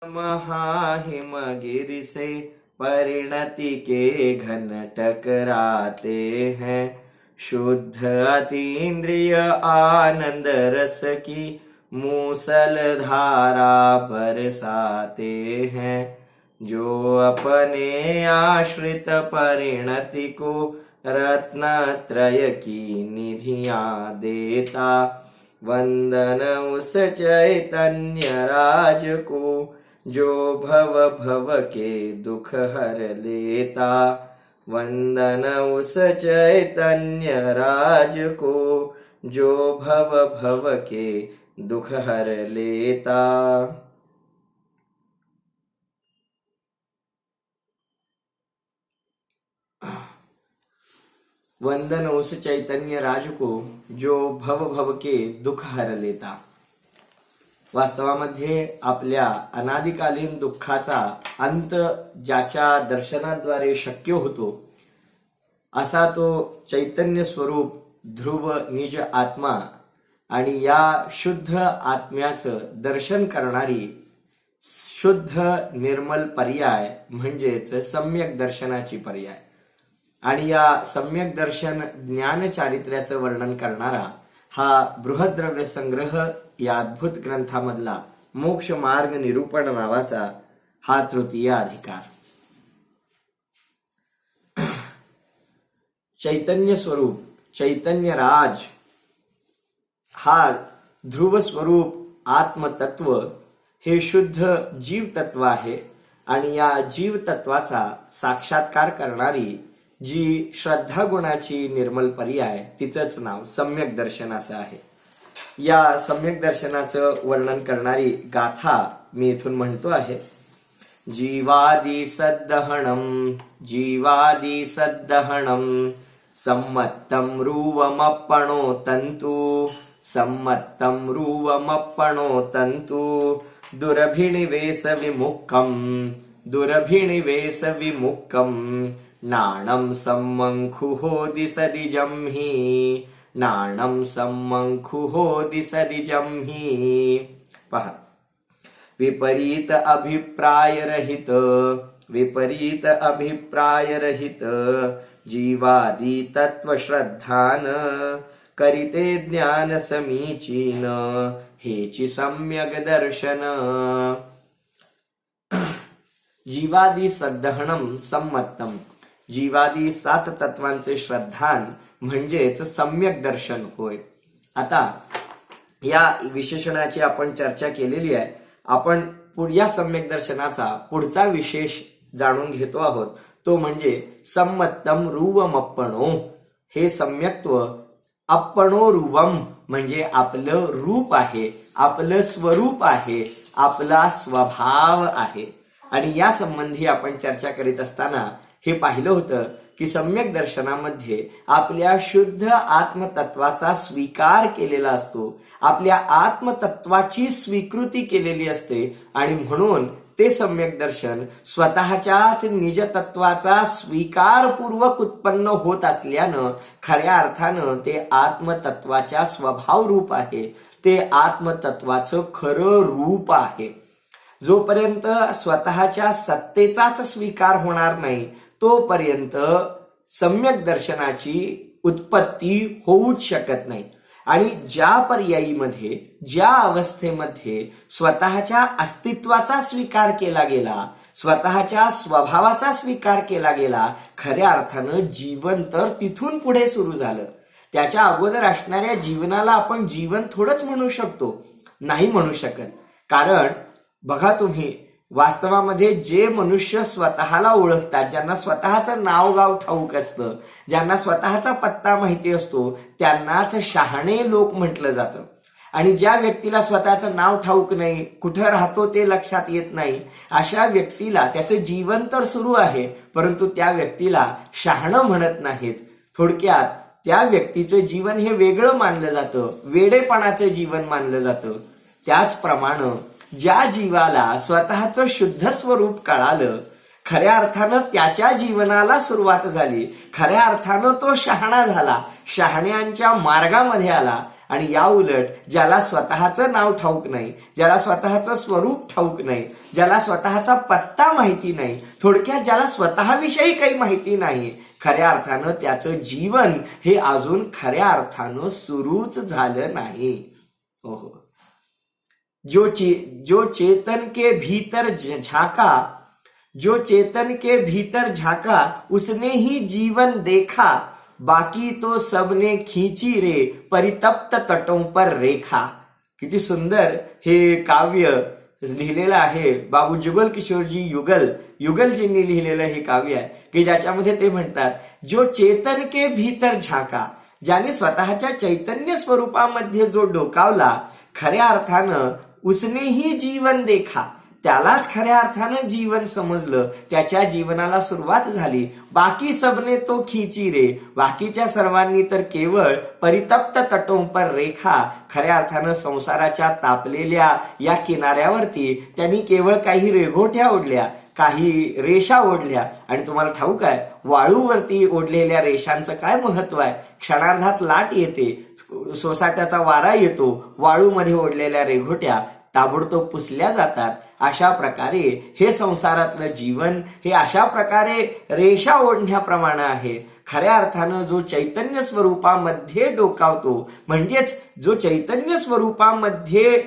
महाहिमगिरि से परिणति के घन टकराते हैं। शुद्ध अतीन्द्रिय आनंद रस की मूसल धारा बरसाते हैं। जो अपने आश्रित परिणति को रत्नत्रय की निधियां देता, वंदन उस चैतन्य राज को जो भव भव के दुख हर लेता। वंदन उस चैतन्य राज को जो भव भव के दुख हर लेता। वंदन उस चैतन्य राज को जो भव भव के दुख हर लेता। वास्तवामध्ये आपल्या अनादिकालीन दुःखाचा अंत ज्याच्या दर्शनाद्वारे शक्य होतो, असा तो चैतन्य स्वरूप ध्रुव निज आत्मा आणि या शुद्ध आत्म्याचं दर्शन करणारी शुद्ध निर्मल पर्याय म्हणजेच सम्यक दर्शनाची पर्याय आणि या सम्यक दर्शन ज्ञान चारित्र्याचं वर्णन करणारा हा बृहद्रव्य संग्रह या अद्भुत ग्रंथामधला मोक्ष मार्ग निरूपण नावाचा हा तृतीय अधिकार। चैतन्य स्वरूप चैतन्य राज हा ध्रुव स्वरूप आत्मतत्व हे शुद्ध जीव तत्व आहे आणि या जीव तत्वाचा साक्षात्कार करणारी जी श्रद्धा गुणाची निर्मल पर्याय तिचंच नाव सम्यक दर्शन असं आहे। या सम्यक दर्शनाचं वर्णन करणारी गाथा मी इथून म्हणतो आहे। जीवादी सद्दहणम सम्मत्तम रूवमप्पणो तंतु दुरभिनिवेश विमुक्कम नाणं सम्मंखुहो दिसदिजं हि पहा। विपरीत अभिप्राय रहित जीवादी तत्व श्रद्धान करिते ज्ञान समीचीन हेची सम्यक दर्शन। जीवादी सद्दहणम सम्मत्तम जीवादी 7 तत्वांचे श्रद्धान म्हणजेच सम्यक दर्शन होय। आता या विशेषणाची आपण चर्चा केलेली आहे। आपण या सम्यक दर्शनाचा पुढचा विशेष जाणून घेतो आहोत, तो म्हणजे सम्मत्तम रूवमप्पणो। हे सम्यक्त्व अप्पणो रूवम म्हणजे आपलं रूप आहे, आपलं स्वरूप आहे, आपला स्वभाव आहे। आणि या संबंधी आपण चर्चा करीत असताना हे पाहिलं होतं की सम्यक दर्शनामध्ये आपल्या शुद्ध आत्मतत्वाचा स्वीकार केलेला असतो, आपल्या आत्मतत्वाची स्वीकृती केलेली असते आणि म्हणून ते सम्यक दर्शन स्वतःच्याच निजतत्वाचा स्वीकारपूर्वक उत्पन्न होत असल्यानं खऱ्या अर्थानं ते आत्मतत्वाच्या स्वभाव रूप आहे, ते आत्मतत्वाचं खरं रूप आहे। जोपर्यंत स्वतःच्या सत्तेचाच स्वीकार होणार नाही तोपर्यंत सम्यक दर्शनाची उत्पत्ती होऊच शकत नाही। आणि ज्या पर्यायीमध्ये ज्या अवस्थेमध्ये स्वतःच्या अस्तित्वाचा स्वीकार केला गेला, स्वतःच्या स्वभावाचा स्वीकार केला गेला, खऱ्या अर्थानं जीवन तर तिथून पुढे सुरू झालं। त्याच्या अगोदर असणाऱ्या जीवनाला आपण जीवन थोडंच म्हणू शकतो, नाही म्हणू शकत। कारण बघा तुम्ही, वास्तवामध्ये जे मनुष्य स्वतःला ओळखतात, ज्यांना स्वतःचं नाव गाव ठाऊक असतं, ज्यांना स्वतःचा पत्ता माहिती असतो, त्यांनाच शहाणे लोक म्हटलं जातं। आणि ज्या व्यक्तीला स्वतःचं नाव ठाऊक नाही, कुठं राहतो ते लक्षात येत नाही, अशा व्यक्तीला त्याचं जीवन तर सुरू आहे परंतु त्या व्यक्तीला शहाणं म्हणत नाहीत। थोडक्यात त्या व्यक्तीचं जीवन हे वेगळं मानलं जातं, वेडेपणाचं जीवन मानलं जातं। त्याचप्रमाणे ज्या जीवाला स्वतःचं शुद्ध स्वरूप कळालं, खऱ्या अर्थानं त्याच्या जीवनाला सुरुवात झाली, खऱ्या अर्थानं तो शहाणा झाला, शहाण्यांच्या मार्गामध्ये आला आणि या उलट ज्याला स्वतःचं नाव ठाऊक नाही, ज्याला स्वतःचं स्वरूप ठाऊक नाही, ज्याला स्वतःचा पत्ता माहिती नाही, थोडक्यात ज्याला स्वतःविषयी काही माहिती नाही, खऱ्या अर्थानं त्याचं जीवन हे अजून खऱ्या अर्थानं सुरूच झालं नाही. हो, जो चेतन के भीतर झाका, जो चेतन के भीतर झाका उसने ही जीवन देखा, बाकी तो सबने खींची रे परितप्त तटों पर रेखा. किती सुंदर हे काव्य लिहिलेलं आहे. बाबू जुगल किशोरजी युगलजींनी लिहिलेलं हे काव्य आहे की ज्याच्यामध्ये ते म्हणतात, जो चेतन के भीतर झाका, ज्याने स्वतःच्या चैतन्य स्वरूपामध्ये जो डोकावला, खऱ्या अर्थानं उसने ही जीवन देखा, त्यालाच खऱ्या अर्थानं जीवन समजलं, त्याच्या जीवनाला सुरुवात झाली. बाकी सबने तो खींची रे, बाकीच्या सर्वांनी तर केवळ परितप्त तटों पर रेखा, खऱ्या अर्थानं संसाराच्या तापलेल्या या किनाऱ्यावरती त्यांनी केवळ काही रेघोट्या ओढल्या, काही रेषा ओढल्या. आणि तुम्हाला ठाऊक आहे, वाळूवरती ओढलेल्या रेषांचं काय महत्व आहे. क्षणार्धात लाट येते, सोसाट्याचा वारा येतो, वाळूमध्ये ओढलेल्या रेघोट्या ताबडतोब पुसल्या जातात. अशा प्रकारे हे संसारातलं जीवन हे अशा प्रकारे रेषा ओढण्याप्रमाणे आहे. खऱ्या अर्थानं जो चैतन्य स्वरूपामध्ये डोकावतो, म्हणजेच जो चैतन्य स्वरूपामध्ये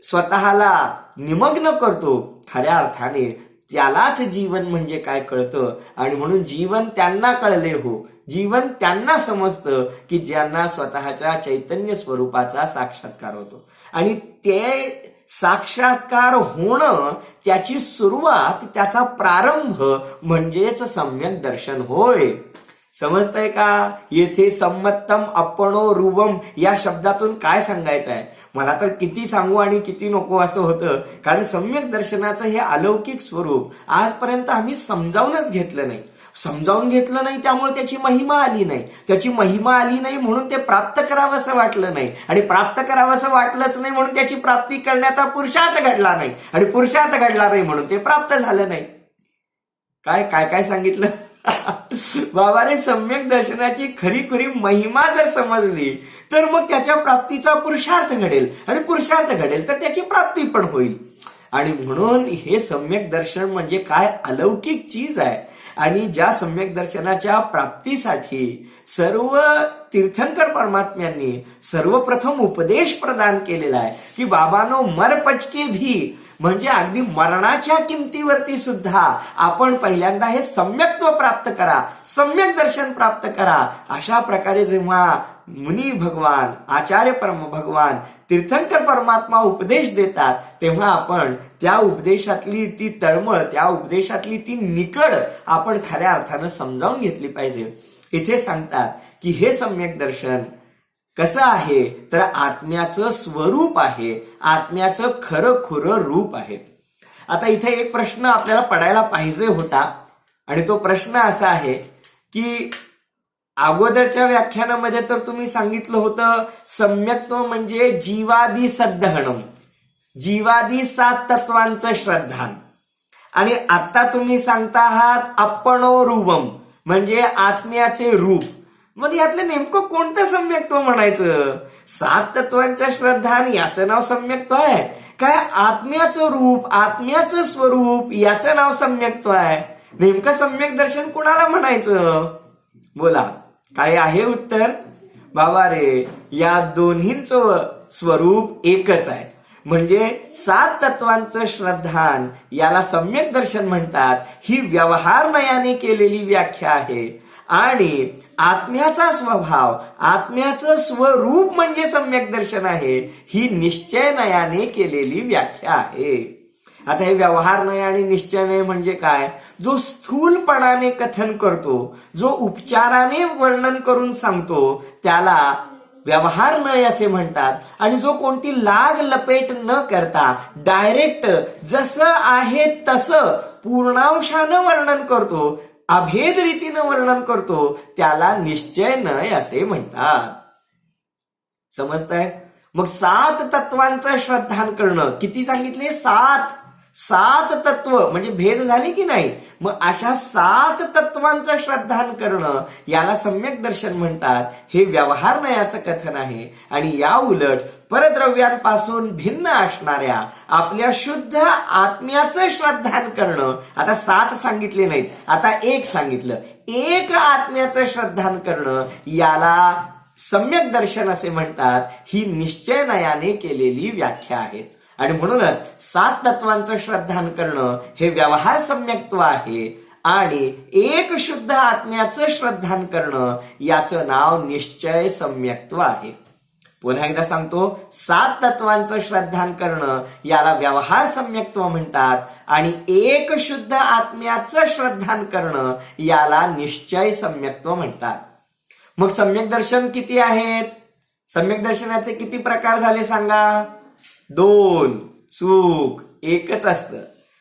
स्वतःला निमग्न करतो, खऱ्या अर्थाने त्यालाच जीवन म्हणजे काय कळतं. आणि म्हणून जीवन त्यांना कळले हो, जीवन त्यांना समजतं की ज्यांना स्वतःच्या चैतन्य स्वरूपाचा साक्षात्कार होतो. आणि ते साक्षात्कार होणं, त्याची सुरुवात, त्याचा प्रारंभ म्हणजेच सम्यक दर्शन होय. समजतंय का? येथे सम्मतम अपणो रुवम या शब्दातून काय सांगायचं आहे? मला तर किती सांगू आणि किती नको असं होतं, कारण सम्यक दर्शनाचं हे अलौकिक स्वरूप आजपर्यंत आम्ही समजावून घेतलं नाही, त्यामुळे त्याची महिमा आली नाही. त्याची महिमा आली नाही म्हणून ते प्राप्त करावंसं वाटलं नाही, आणि प्राप्त करावंसं वाटलंच नाही म्हणून त्याची प्राप्ती करण्याचा पुरुषार्थ घडला नाही, आणि पुरुषार्थ घडला नाही म्हणून ते प्राप्त झालं नाही. काय सांगितलं बाबा रे? सम्यक दर्शनाची खरी महिमा जर समजली तर मग त्याच्या प्राप्तीचा पुरुषार्थ घडेल, आणि पुरुषार्थ घडेल तर त्याची प्राप्ती पण होईल. आणि म्हणून हे सम्यक दर्शन म्हणजे काय अलौकिक चीज आहे. आणि ज्या सम्यक दर्शनाच्या प्राप्तीसाठी सर्व तीर्थंकर परमात्म्यांनी सर्वप्रथम उपदेश प्रदान केलेला आहे की बाबांनो, मर पचके भी, म्हणजे अगदी मरणाच्या किमतीवरती सुद्धा आपण पहिल्यांदा हे सम्यक्त्व प्राप्त करा, सम्यक दर्शन प्राप्त करा. अशा प्रकारे जेव्हा मुनी भगवान, आचार्य परम भगवान, तीर्थंकर परमात्मा उपदेश देतात, तेव्हा आपण त्या उपदेशातली ती तळमळ, त्या उपदेशातली ती निकड आपण खऱ्या अर्थानं समजावून घेतली पाहिजे. इथे सांगतात की हे सम्यक दर्शन कसं आहे, तर आत्म्याचं स्वरूप आहे, आत्म्याचं खरं रूप आहे. आता इथे एक प्रश्न आपल्याला पडायला पाहिजे होता, आणि तो प्रश्न असा आहे की अगोदरच्या व्याख्यानामध्ये तर तुम्ही सांगितलं होतं सम्यक्त्व म्हणजे जीवादी सद्दहणम, जीवादी 7 तत्वांचं श्रद्धान, आणि आता तुम्ही सांगता आहात अपणो रूपम म्हणजे आत्म्याचे रूप. मग यातलं नेमकं कोणतं सम्यक्त्व म्हणायचं? 7 तत्वांच्या श्रद्धान याचं नाव सम्यक्त्व आहे काय? आत्म्याचं रूप, आत्म्याचं स्वरूप याचं नाव सम्यक्त्व आहे? नेमकं सम्यक दर्शन कुणाला म्हणायचं? बोला, काय आहे उत्तर? बाबा रे, या दोन्हींचं स्वरूप एकच आहे. म्हणजे 7 तत्वांचं श्रद्धान याला सम्यक दर्शन म्हणतात. ही व्यवहार नयाने केलेली व्याख्या आहे. आणि आत्म्याचा स्वभाव, आत्म्याचं स्वरूप म्हणजे सम्यक दर्शन आहे, ही निश्चय नयाने केलेली व्याख्या आहे. आता हे व्यवहार नय आणि निश्चय नय म्हणजे काय? जो स्थूलपणाने कथन करतो, जो उपचाराने वर्णन करून सांगतो, त्याला व्यवहार नय असे म्हणतात. आणि जो कोणती लाग लपेट न करता डायरेक्ट जसं आहे तसं पूर्णांशानं वर्णन करतो, अभेद रीतीनं वर्णन करतो, त्याला निश्चय नय असे म्हणतात. समजतंय? मग 7 तत्वांचं श्रद्धान करणं, किती सांगितले? 7. सात तत्व म्हणजे भेद झाले की नाही. मग अशा 7 तत्वांचं श्रद्धान करणं याला सम्यक दर्शन म्हणतात. हे व्यवहार नयाचं कथन आहे. आणि या उलट परद्रव्यांपासून भिन्न असणाऱ्या आपल्या शुद्ध आत्म्याचं श्रद्धान करणं, आता 7 सांगितले नाहीत, आता 1 सांगितलं, एक आत्म्याचं श्रद्धान करणं याला सम्यक दर्शन असे म्हणतात. ही निश्चय नयाने केलेली व्याख्या आहे. आणि म्हणूनच 7 तत्वांचं श्रद्धान करणं हे व्यवहार सम्यक्त्व आहे. आणि एक शुद्ध आत्म्याचं श्रद्धान करणं याचं नाव निश्चय सम्यक्त्व आहे. पुन्हा एकदा सांगतो, 7 तत्वांचं श्रद्धान करणं याला व्यवहार सम्यक्त्व म्हणतात. आणि एक शुद्ध आत्म्याचं श्रद्धान करणं याला निश्चय सम्यक्त्व म्हणतात. मग सम्यक दर्शन किती आहेत? सम्यक दर्शनाचे किती प्रकार झाले सांगा? 2. चूक, एकच असतं.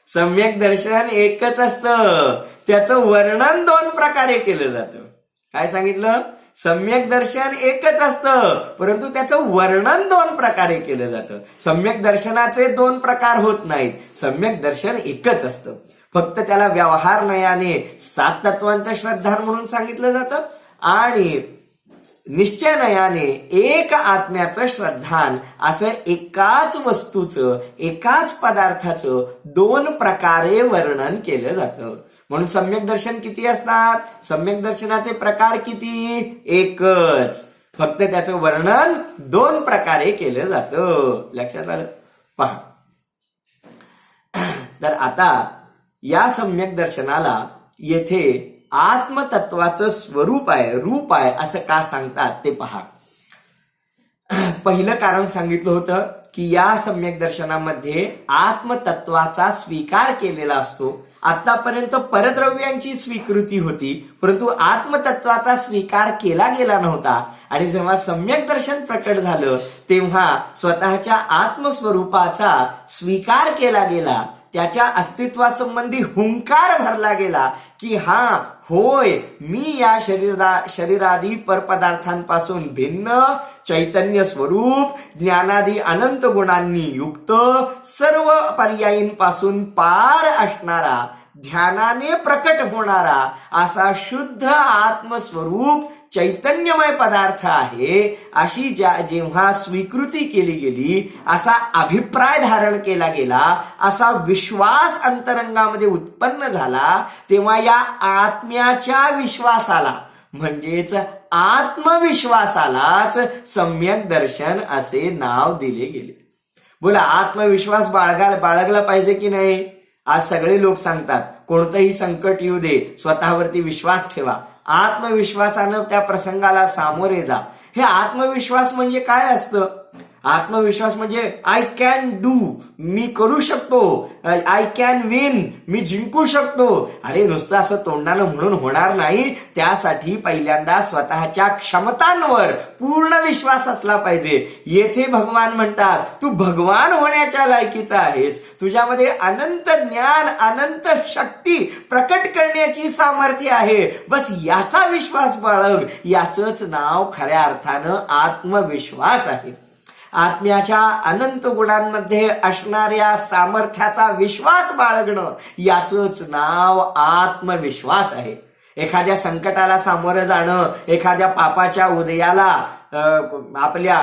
सम्यक दर्शन एकच असतं, त्याचं वर्णन 2 प्रकारे केलं जातं. काय सांगितलं? सम्यक दर्शन एकच असतं, परंतु त्याचं वर्णन 2 प्रकारे केलं जातं. सम्यक दर्शनाचे 2 प्रकार होत नाहीत. सम्यक दर्शन एकच असतं, फक्त त्याला व्यवहार नयाने 7 तत्वांचं श्रद्धान म्हणून सांगितलं जातं. आणि निश्चय नयाने एक आत्म्याचं श्रद्धान असं एकाच वस्तूचं, एकाच पदार्थाचं 2 प्रकारे वर्णन केलं जातं. म्हणून सम्यक दर्शन किती असतात? सम्यक दर्शनाचे प्रकार किती? एकच, फक्त त्याचं वर्णन 2 प्रकारे केलं जातं. लक्षात आलं? पहा, तर आता या सम्यक दर्शनाला येथे आत्मतत्वाचं स्वरूप आहे, रूप आहे असं का सांगतात ते पहा. पहिलं कारण सांगितलं होतं की या सम्यक दर्शनामध्ये आत्मतत्वाचा स्वीकार केलेला असतो. आतापर्यंत परद्रव्यांची स्वीकृती होती, परंतु आत्मतत्वाचा स्वीकार केला गेला नव्हता. आणि जेव्हा सम्यक दर्शन प्रकट झालं तेव्हा स्वतःच्या आत्मस्वरूपाचा स्वीकार केला गेला. त्याच्या अस्तित्वासंबंधी हुंकार भरला गेला की हा होय, मी या शरीरादी परपदार्थांपासून भिन्न चैतन्य स्वरूप, ज्ञानादी अनंत गुणांनी युक्त, सर्व पर्यायींपासून पार असणारा, ध्यानाने प्रकट होणारा असा शुद्ध आत्मस्वरूप चैतन्यमय पदार्थ आहे. अशी जेव्हा स्वीकृती केली गेली, असा अभिप्राय धारण केला गेला, असा विश्वास अंतरंगामध्ये उत्पन्न झाला, तेव्हा या आत्म्याच्या विश्वासाला म्हणजेच आत्मविश्वासालाच सम्यक दर्शन असे नाव दिले गेले. बोला, आत्मविश्वास बाळगला पाहिजे की नाही? आज सगळे लोक सांगतात कोणतंही संकट येऊ दे, स्वतःवरती विश्वास ठेवा, आत्मविश्वासानं त्या प्रसंगाला सामोरे जा. हे आत्मविश्वास म्हणजे काय असतं? आत्मविश्वास म्हणजे आय कॅन डू, मी करू शकतो, आय कॅन विन, मी जिंकू शकतो. अरे नुसतं असं तोंडानं म्हणून होणार नाही. त्यासाठी पहिल्यांदा स्वतःच्या क्षमतांवर पूर्ण विश्वास असला पाहिजे. येथे भगवान म्हणतात तू भगवान होण्याच्या लायकीचा आहेस, तुझ्यामध्ये अनंत ज्ञान, अनंत शक्ती प्रकट करण्याची सामर्थ्य आहे. बस याचा विश्वास बाळग. याचंच नाव खऱ्या अर्थानं आत्मविश्वास आहे. आत्म्याच्या अनंत गुणांमध्ये असणाऱ्या सामर्थ्याचा विश्वास बाळगणं याचंच नाव आत्मविश्वास आहे. एखाद्या संकटाला सामोरं जाणं, एखाद्या पापाच्या उदयाला आपल्या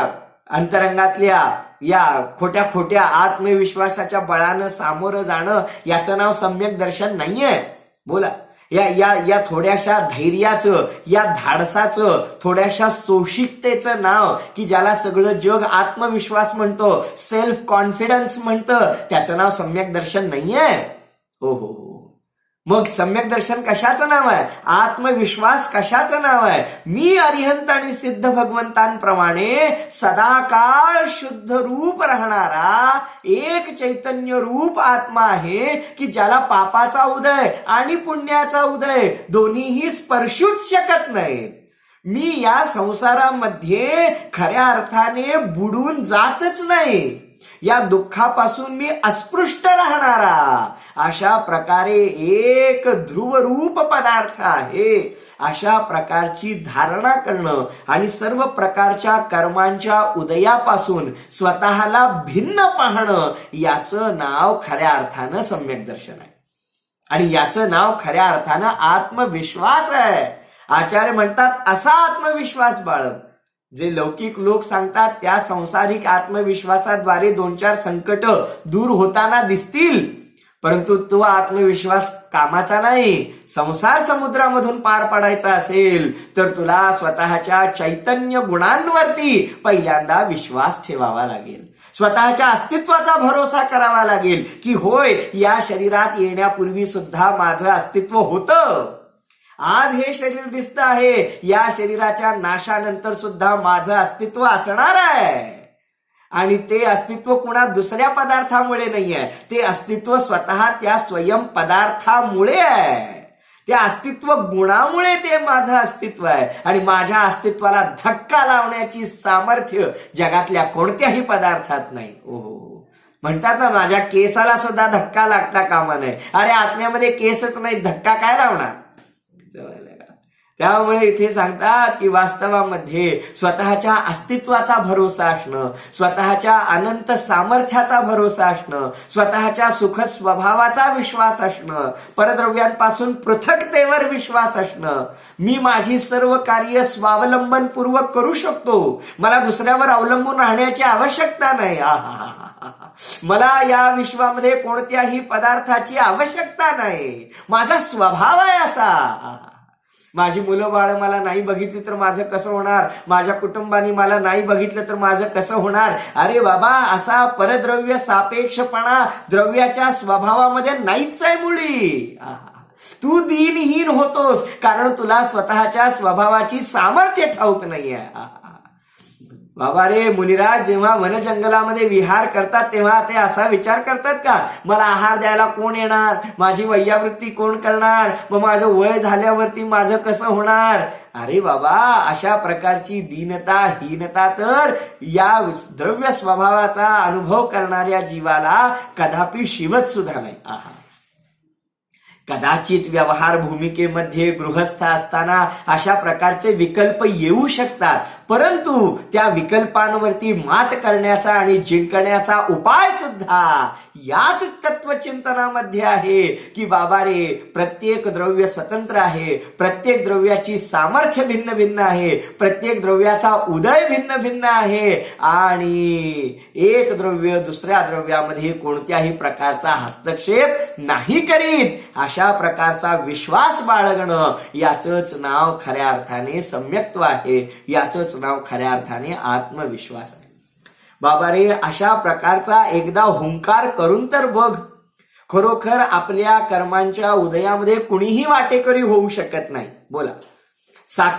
अंतरंगातल्या या खोट्या आत्मविश्वासाच्या बळानं सामोरं जाणं याचं नाव सम्यक दर्शन नाहीये. बोला, या थोड्याशा धैर्याचं, या धाडसाचं, थोड्याशा सोशिकतेचं नाव की ज्याला सगळं जग आत्मविश्वास म्हणतो, सेल्फ कॉन्फिडन्स म्हणतं, त्याचं नाव सम्यक दर्शन नाहीये. हो, मग सम्यक दर्शन कशाचं नाव आहे? आत्मविश्वास कशाचं नाव आहे? मी अरिहंत आणि सिद्ध भगवंतांप्रमाणे सदाकाळ शुद्ध रूप राहणारा एक चैतन्य रूप आत्मा आहे की ज्याला पापाचा उदय आणि पुण्याचा उदय दोन्हीही स्पर्शूच शकत नाहीत. मी या संसारामध्ये खऱ्या अर्थाने बुडून जातच नाही. या दुःखापासून मी अस्पृष्ट राहणारा अशा प्रकारे एक ध्रुवरूप पदार्थ आहे, अशा प्रकारची धारणा करणं आणि सर्व प्रकारच्या कर्मांच्या उदयापासून स्वतःला भिन्न पाहणं, याचं नाव खऱ्या अर्थानं सम्यक दर्शन आहे. आणि याचं नाव खऱ्या अर्थानं आत्मविश्वास आहे. आचार्य म्हणतात असा आत्मविश्वास बाळग. जे लौकिक लोक सांगतात त्या सांसारिक आत्मविश्वासाद्वारे 2-4 संकट दूर होताना दिसतील, परंतु तो आत्मविश्वास कामाचा नाही. संसार समुद्रामधून पार पडायचा असेल तर तुला स्वतःच्या चैतन्य गुणांवरती पहिल्यांदा विश्वास ठेवावा लागेल. स्वतःच्या अस्तित्वाचा भरोसा करावा लागेल की होय, या शरीरात येण्यापूर्वी सुद्धा माझं अस्तित्व होतं. आज हे शरीर दिसतं आहे, या शरीराच्या नाशानंतर सुद्धा माझं अस्तित्व असणार आहे. आणि ते अस्तित्व कुणा दुसऱ्या पदार्थामुळे नाही आहे, ते अस्तित्व स्वतः त्या स्वयं पदार्थामुळे आहे. त्या अस्तित्व गुणामुळे ते माझं अस्तित्व आहे. आणि माझ्या अस्तित्वाला धक्का लावण्याची सामर्थ्य जगातल्या कोणत्याही पदार्थात नाही. ओहो, म्हणतात ना माझ्या केसाला सुद्धा धक्का लागता कामा नये. अरे आत्म्यामध्ये केसच नाही, धक्का काय लावणार. त्यामुळे इथे सांगतात की वास्तवामध्ये स्वतःच्या अस्तित्वाचा भरोसा असणं, स्वतःच्या अनंत सामर्थ्याचा भरोसा असणं, स्वतःच्या सुख स्वभावाचा विश्वास असणं, परद्रव्यांपासून पृथकतेवर विश्वास असणं, मी माझी सर्व कार्य स्वावलंबन पूर्वक करू शकतो, मला दुसऱ्यावर अवलंबून राहण्याची आवश्यकता नाही. मला या विश्वामध्ये कोणत्याही पदार्थाची आवश्यकता नाही, माझा स्वभाव आहे असा. माझी मुलं बाळ मला नाही बघितली तर माझं कसं होणार, माझ्या कुटुंबाने मला नाही बघितलं तर माझं कसं होणार. अरे बाबा, असा परद्रव्य सापेक्षपणा द्रव्याच्या स्वभावामध्ये नाहीच आहे मुळी. तू दीनहीन होतोस कारण तुला स्वतःच्या स्वभावाची सामर्थ्य ठाऊक नाहीये. बाबा रे, मुनिराज जेव्हा वन जंगलामध्ये विहार करतात तेव्हा ते असा विचार करतात का मला आहार द्यायला कोण येणार, माझी वैयावृत्ती कोण करणार, मग माझं वय झाल्यावरती माझं कसं होणार. अरे बाबा, अशा प्रकारची दीनता हीनता तर या द्रव्य स्वभावाचा अनुभव करणाऱ्या जीवाला कदापि शिवत सुद्धा नाही. कदाचित व्यवहार भूमिकेमध्ये गृहस्थ असताना अशा प्रकारचे विकल्प येऊ शकतात, परंतु त्या विकल्पांवरती मात करण्याचा आणि जिंकण्याचा उपाय सुद्धा याच तत्वचिंतनामध्ये आहे की बाबा रे, प्रत्येक द्रव्य स्वतंत्र आहे, प्रत्येक द्रव्याची सामर्थ्य भिन्न भिन्न आहे, प्रत्येक द्रव्याचा उदय भिन्न भिन्न आहे आणि एक द्रव्य दुसऱ्या द्रव्यामध्ये कोणत्याही प्रकारचा हस्तक्षेप नाही करीत. अशा प्रकारचा विश्वास बाळगणं, याचंच नाव खऱ्या अर्थाने सम्यक्त्व आहे, याचंच नाव खऱ्या अर्थाने आत्मविश्वास आहे. बाबा रे, अशा प्रकारचा एकदा हुंकार करून तर बघ. खरोखर आपल्या कर्मांच्या उदयामध्ये कुणीही वाटेकरी होऊ शकत नाही. बोला,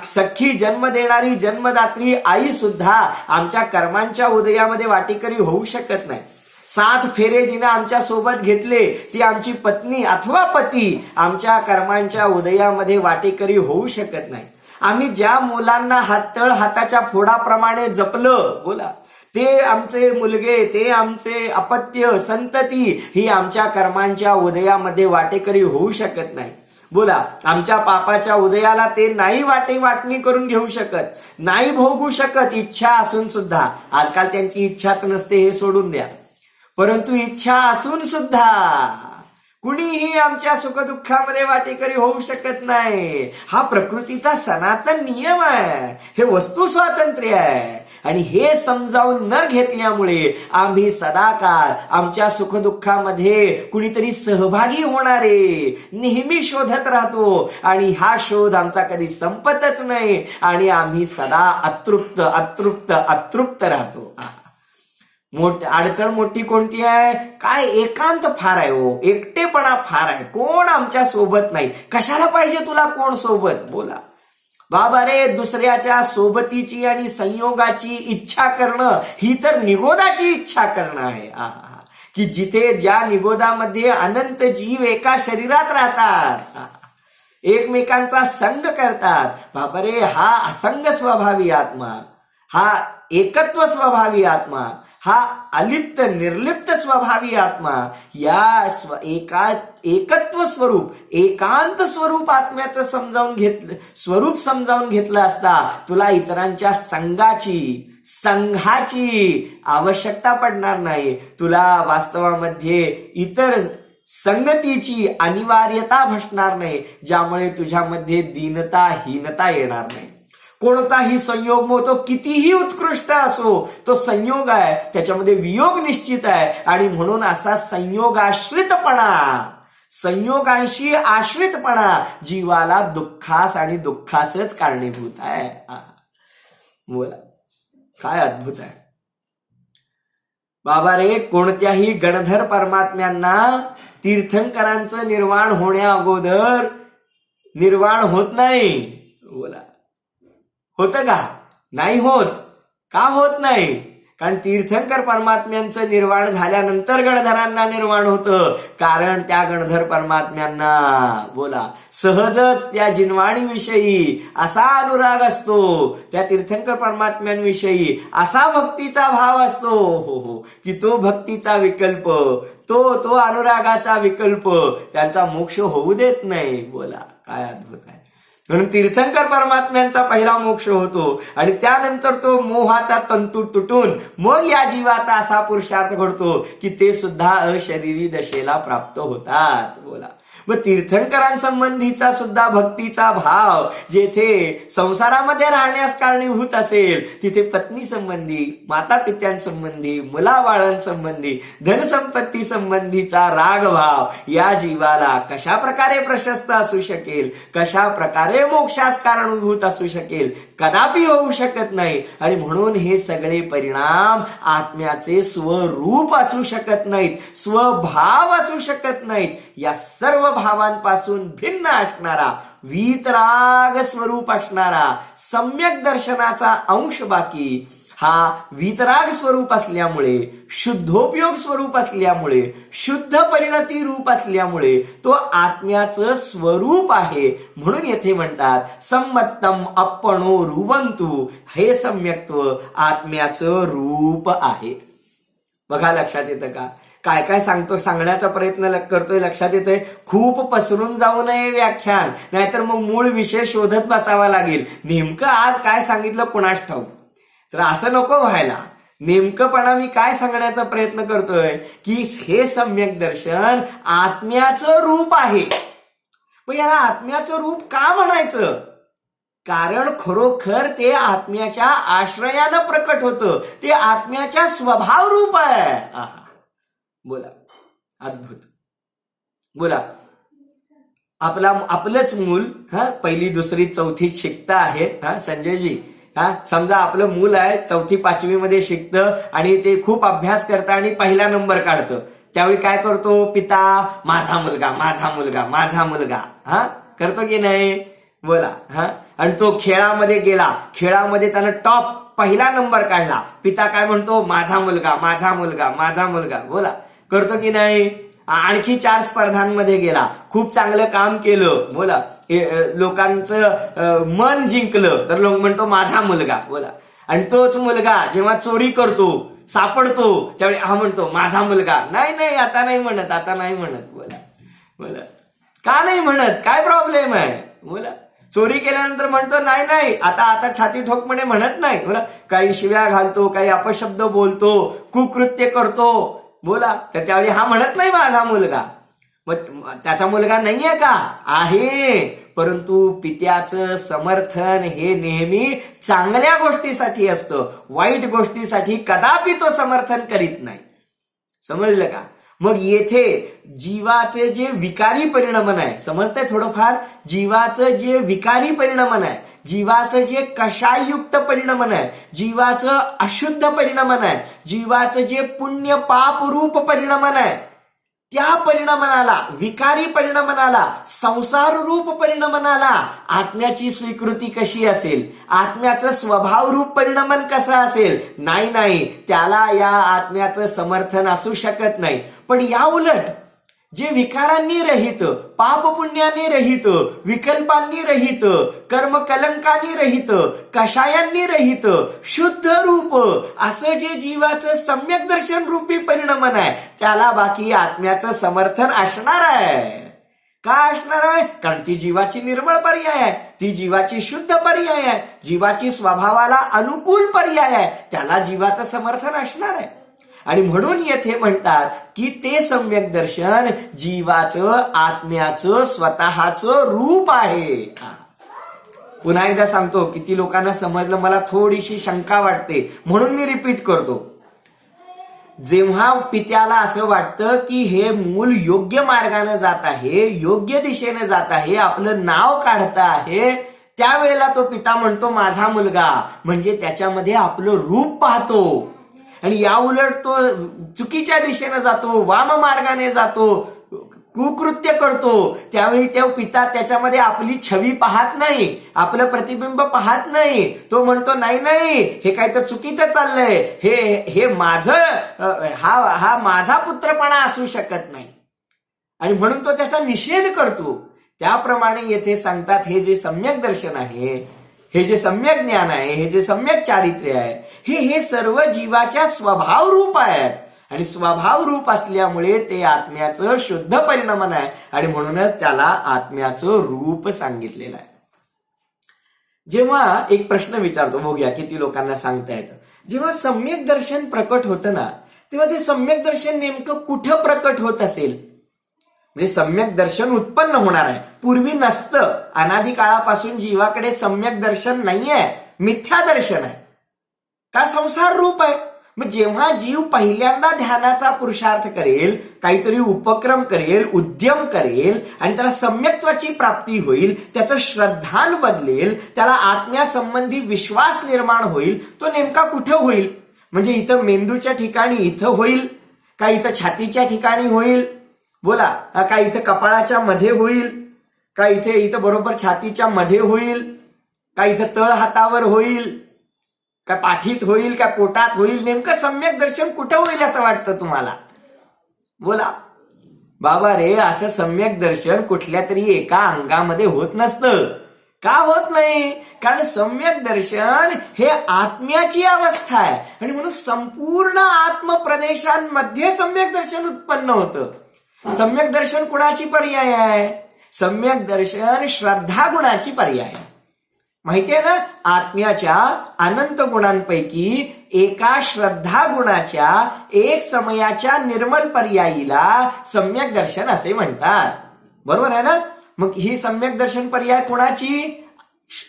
सख्खी जन्म देणारी जन्मदात्री आई सुद्धा आमच्या कर्मांच्या उदयामध्ये वाटेकरी होऊ शकत नाही. 7 फेरे जिने आमच्या सोबत घेतले ती आमची पत्नी अथवा पती आमच्या कर्मांच्या उदयामध्ये वाटेकरी होऊ शकत नाही. आम्ही ज्या मुलांना तळ हाताच्या फोडाप्रमाणे जपलं, बोला, ते आमचे मुलगे, ते आमचे अपत्य संतती ही आमच्या कर्मांच्या उदयामध्ये वाटेकरी होऊ शकत नाही. बोला, आमच्या पापाच्या उदयाला ते नाही वाटणी करून घेऊ शकत, नाही भोगू शकत. इच्छा असून सुद्धा, आजकाल त्यांची इच्छाच नसते हे सोडून द्या, परंतु इच्छा असून सुद्धा कुणीही आमच्या सुखदुःखामध्ये वाटेकरी होऊ शकत नाही. हा प्रकृतीचा सनातन नियम आहे, हे वस्तू स्वातंत्र्य आहे. आणि हे समजावून न घेतल्यामुळे आम्ही सदाकाळ आमच्या सुखदुःखामध्ये कुणीतरी सहभागी होणारे नेहमी शोधत राहतो आणि हा शोध आमचा कधी संपतच नाही आणि आम्ही सदा अतृप्त अतृप्त अतृप्त राहतो. अडचण मोठी कोणती आहे, काय एकांत फार आहे हो, एकटेपणा फार आहे, कोण आमच्या सोबत नाही. कशाला पाहिजे तुला कोण सोबत. बोला बाबा रे, दुसऱ्याच्या सोबतीची आणि संयोगाची इच्छा करणं ही तर निगोदाची इच्छा करणं आहे. की जिथे ज्या निगोदामध्ये अनंत जीव एका शरीरात राहतात, एकमेकांचा संग करतात. बाबा रे, हा असंग स्वभावी आत्मा, हा एकत्व स्वभावी आत्मा, हा अलिप्त निर्लिप्त स्वभावी आत्मा या एकत्व स्वरूप एकांत स्वरूप आत्म्याचं स्वरूप समजावून घेतलं असता तुला इतरांच्या संघाची आवश्यकता पडणार नाही. तुला वास्तवामध्ये इतर संगतीची अनिवार्यता भासणार नाही, ज्यामुळे तुझ्यामध्ये हीनता येणार नाही. कोणताही संयोग मग तो कितीही उत्कृष्ट असो, तो संयोग आहे, त्याच्यामध्ये वियोग निश्चित आहे. आणि म्हणून असा संयोगांशी आश्रितपणा जीवाला दुःखास आणि दुःखासच कारणीभूत आहे. बोला काय अद्भुत आहे बाबा रे. कोणत्याही गणधर परमात्म्यांना तीर्थंकरांचं निर्वाण होण्या अगोदर निर्वाण होत नाही. बोला होतं का? नाही होत. का होत नाही? कारण तीर्थंकर परमात्म्यांचं निर्वाण झाल्यानंतर गणधरांना निर्वाण होतं. कारण त्या गणधर परमात्म्यांना बोला सहजच त्या जिनवाणीविषयी असा अनुराग असतो, त्या तीर्थंकर परमात्म्यांविषयी असा भक्तीचा भाव असतो हो की तो भक्तीचा विकल्प तो अनुरागाचा विकल्प त्यांचा मोक्ष होऊ देत नाही. बोला काय अद्भुत आहे. म्हणून तीर्थंकर परमात्म्यांचा पहिला मोक्ष होतो आणि त्यानंतर तो मोहाचा तंतू तुटून मग या जीवाचा असा पुरुषार्थ घडतो की ते सुद्धा अशरीरी दशेला प्राप्त होतात. बोला मग तीर्थंकरांसंबंधीचा सुद्धा भक्तीचा भाव जेथे संसारामध्ये राहण्यास कारणीभूत असेल, तिथे पत्नी संबंधी, माता पित्यांसंबंधी, मुलाबाळांसंबंधी, धनसंपत्ती संबंधीचा रागभाव या जीवाला कशा प्रकारे प्रशस्त असू शकेल, कशा प्रकारे मोक्षास कारणीभूत असू शकेल, कदापि होऊ शकत नाही. आणि म्हणून हे सगळे परिणाम आत्म्याचे स्वरूप असू शकत नाहीत, स्वभाव असू शकत नाहीत. या सर्व भावांपासून भिन्न असणारा वीतराग स्वरूप असणारा सम्यक दर्शनाचा अंश बाकी हा वीतराग स्वरूप असल्यामुळे, शुद्धोपयोग स्वरूप असल्यामुळे, शुद्ध परिणती रूप असल्यामुळे तो आत्म्याचं स्वरूप आहे. म्हणून येथे म्हणतात सम्मत्तम अप्पणो रुवंतु, हे सम्यक्त्व आत्म्याचं रूप आहे. बघा लक्षात येतं का? काय काय सांगण्याचा प्रयत्न करतोय लक्षात येतोय. खूप पसरून जाऊ नये व्याख्यान, नाहीतर मग मूळ विषय शोधत बसावा लागेल. नेमकं आज काय सांगितलं कुणास ठाऊक. तर असं नको व्हायला. नेमकंपणा मी काय सांगण्याचा प्रयत्न करतोय की हे सम्यक दर्शन आत्म्याचं रूप आहे. मग याला आत्म्याचं रूप का म्हणायचं? कारण खरोखर ते आत्म्याच्या आश्रयानं प्रकट होतं, ते आत्म्याच्या स्वभाव रूप आहे. बोला अद्भुत. बोला आपलंच मूल पहिली दुसरी चौथी शिकतं आहे संजयजी. समजा आपलं मूल आहे 4वी-5वी मध्ये शिकतं आणि ते खूप अभ्यास करतं आणि पहिला नंबर काढतं. त्यावेळी काय करतो पिता? माझा मुलगा माझा मुलगा माझा मुलगा करतो की नाही? बोला आणि तो खेळामध्ये गेला, खेळामध्ये त्यानं टॉप पहिला नंबर काढला. पिता काय म्हणतो? माझा मुलगा माझा मुलगा माझा मुलगा. बोला करतो की नाही? आणखी 4 स्पर्धांमध्ये गेला, खूप चांगलं काम केलं, बोला लोकांचं मन जिंकलं, तर लोक म्हणतो माझा मुलगा. बोला आणि तोच मुलगा जेव्हा चोरी करतो, सापडतो, त्यावेळी हा म्हणतो माझा मुलगा. नाही आता नाही म्हणत, आता नाही म्हणत. बोला का नाही म्हणत? काय प्रॉब्लेम आहे? बोला चोरी केल्यानंतर म्हणतो नाही आता छाती ठोकपणे म्हणत नाही. बोला काही शिव्या घालतो, काही अपशब्द बोलतो, कुकृत्य करतो. बोला तर त्यावेळी हा म्हणत नाही माझा मुलगा. मग त्याचा मुलगा नाहीये का? आहे, परंतु पित्याचं समर्थन हे नेहमी चांगल्या गोष्टीसाठी असतं, वाईट गोष्टीसाठी कदापि तो समर्थन करीत नाही. समजलं का? मग येथे जीवाचे जे विकारी परिणमन आहे, समजतंय थोडंफार? जीवाचं जे विकारी परिणमन आहे, जीवाचं जे कषायुक्त परिणमन आहे, जीवाचं अशुद्ध परिणमन आहे, जीवाचं जे पुण्य पाप रूप परिणमन आहे, त्या परिणमनाला, विकारी परिणमनाला, संसार रूप परिणमनाला आत्म्याची स्वीकृती कशी असेल? आत्म्याचं स्वभाव रूप परिणमन कसं असेल? नाही त्याला या आत्म्याचं समर्थन असू शकत नाही. पण या उलट जे विकारांनी रहित, पाप पुण्याने रहित, विकल्पांनी रहित, कर्म कलंकांनी रहित, कषायांनी रहित, शुद्ध रूप असं जे जीवाचं सम्यक दर्शन रूपी परिणमन आहे, त्याला बाकी आत्म्याचं समर्थन असणार आहे. का असणार आहे? कारण ती जीवाची निर्मळ पर्याय आहे, ती जीवाची शुद्ध पर्याय आहे, जीवाची स्वभावाला अनुकूल पर्याय आहे, त्याला जीवाचं समर्थन असणार आहे. आणि म्हणून येथे म्हणतात की ते सम्यक दर्शन जीवाचं, आत्म्याचं, स्वतःचं रूप आहे. पुन्हा एकदा सांगतो, किती लोकांना समजलं मला थोडीशी शंका वाटते म्हणून मी रिपीट करतो. जेव्हा पित्याला असं वाटतं की हे मूल योग्य मार्गाने जात आहे, योग्य दिशेने जात आहे, आपलं नाव काढत आहे, त्यावेळेला तो पिता म्हणतो माझा मुलगा, म्हणजे त्याच्यामध्ये आपलं रूप पाहतो. आणि या उलट तो चुकीच्या दिशेने जातो, वाम मार्गाने जातो, कुकृत्य करतो, त्यावेळी तो पिता त्याच्यामध्ये आपली छवी पाहत नाही, आपलं प्रतिबिंब पाहत नाही. तो म्हणतो नाही नाही, हे काय तर चुकीचं चाललंय, हे माझं हा माझा पुत्रपणा असू शकत नाही, आणि म्हणून तो त्याचा निषेध करतो. त्याप्रमाणे येथे सांगतात हे जे सम्यक दर्शन आहे, हे जे सम्यक ज्ञान आहे, हे जे सम्यक चारित्र्य आहे, हे सर्व जीवाच्या स्वभाव रूप आहेत. आणि स्वभाव रूप असल्यामुळे ते आत्म्याचं शुद्ध परिणमन आहे, आणि म्हणूनच त्याला आत्म्याचं रूप सांगितलेलं आहे. जेव्हा एक प्रश्न विचारतो, बघूया किती लोकांना सांगता येतं. जेव्हा सम्यक दर्शन प्रकट होतं ना, तेव्हा ते सम्यक दर्शन नेमकं कुठं प्रकट होत असेल? म्हणजे सम्यक दर्शन उत्पन्न होणार आहे, पूर्वी नसतं. अनादी काळापासून जीवाकडे सम्यक दर्शन नाहीये, मिथ्या दर्शन आहे. का? संसार रूप आहे. मग जेव्हा जीव पहिल्यांदा ध्यानाचा पुरुषार्थ करेल, काहीतरी उपक्रम करेल, उद्यम करेल, आणि त्याला सम्यक्त्वाची प्राप्ती होईल, त्याचं श्रद्धान बदलेल, त्याला आत्म्यासंबंधी विश्वास निर्माण होईल, तो नेमका कुठं होईल? म्हणजे इथं मेंदूच्या ठिकाणी इथं होईल का, इथं छातीच्या ठिकाणी होईल? बोला, का इथं कपाळाच्या मध्ये होईल का, इथं बरोबर छातीच्या मध्ये होईल का, इथं तळ हातावर होईल का, पाठीत होईल का, पोटात होईल? नेमकं सम्यक दर्शन कुठं होईल असं वाटतं तुम्हाला? बोला. बाबा रे, असं सम्यक दर्शन कुठल्या तरी एका अंगामध्ये होत नसतं. का होत नाही? कारण सम्यक दर्शन हे आत्म्याची अवस्था आहे, आणि म्हणून संपूर्ण आत्मप्रदेशांमध्ये सम्यक दर्शन उत्पन्न होतं. सम्यक दर्शन कुणाची पर्याय आहे? सम्यक दर्शन श्रद्धा गुणाची पर्याय आहे. माहितीये ना, आत्म्याच्या अनंत गुणांपैकी एका श्रद्धा गुणाच्या एक समयाच्या निर्मल पर्यायीला सम्यक दर्शन असे म्हणतात. बरोबर आहे ना? मग ही सम्यक दर्शन पर्याय कोणाची?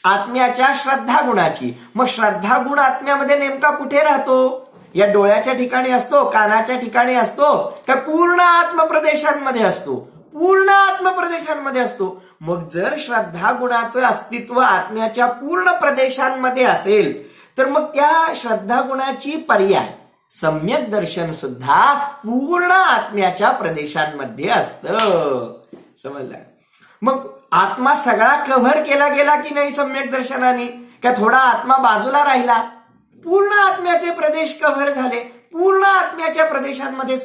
आत्म्याच्या श्रद्धा गुणाची. मग श्रद्धा गुण आत्म्यामध्ये नेमका कुठे राहतो? या डोळ्याच्या ठिकाणी असतो, कानाच्या ठिकाणी असतो, का पूर्ण आत्मप्रदेशांमध्ये असतो? पूर्ण आत्मप्रदेशांमध्ये असतो. मग जर श्रद्धा गुणाचं अस्तित्व आत्म्याच्या पूर्ण प्रदेशांमध्ये असेल, तर मग त्या श्रद्धा गुणाची पर्याय सम्यक दर्शन सुद्धा पूर्ण आत्म्याच्या प्रदेशांमध्ये असतं. समजलं? मग आत्मा सगळा कव्हर केला गेला की नाही सम्यक दर्शनाने? का थोडा आत्मा बाजूला राहिला? पूर्ण आत्म्याचे प्रदेश कव्हर झाले. पूर्ण आत्म्याच्या प्रदेशांमध्ये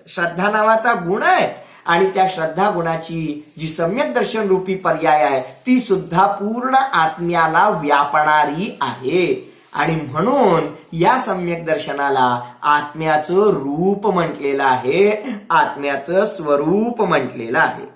श्रद्धा नावाचा गुण आहे, आणि त्या श्रद्धा गुणाची जी सम्यक दर्शन रूपी पर्याय आहे, ती सुद्धा पूर्ण आत्म्याला व्यापणारी आहे. आणि म्हणून या सम्यक दर्शनाला आत्म्याचं रूप म्हटलेलं आहे, आत्म्याचं स्वरूप म्हटलेलं आहे.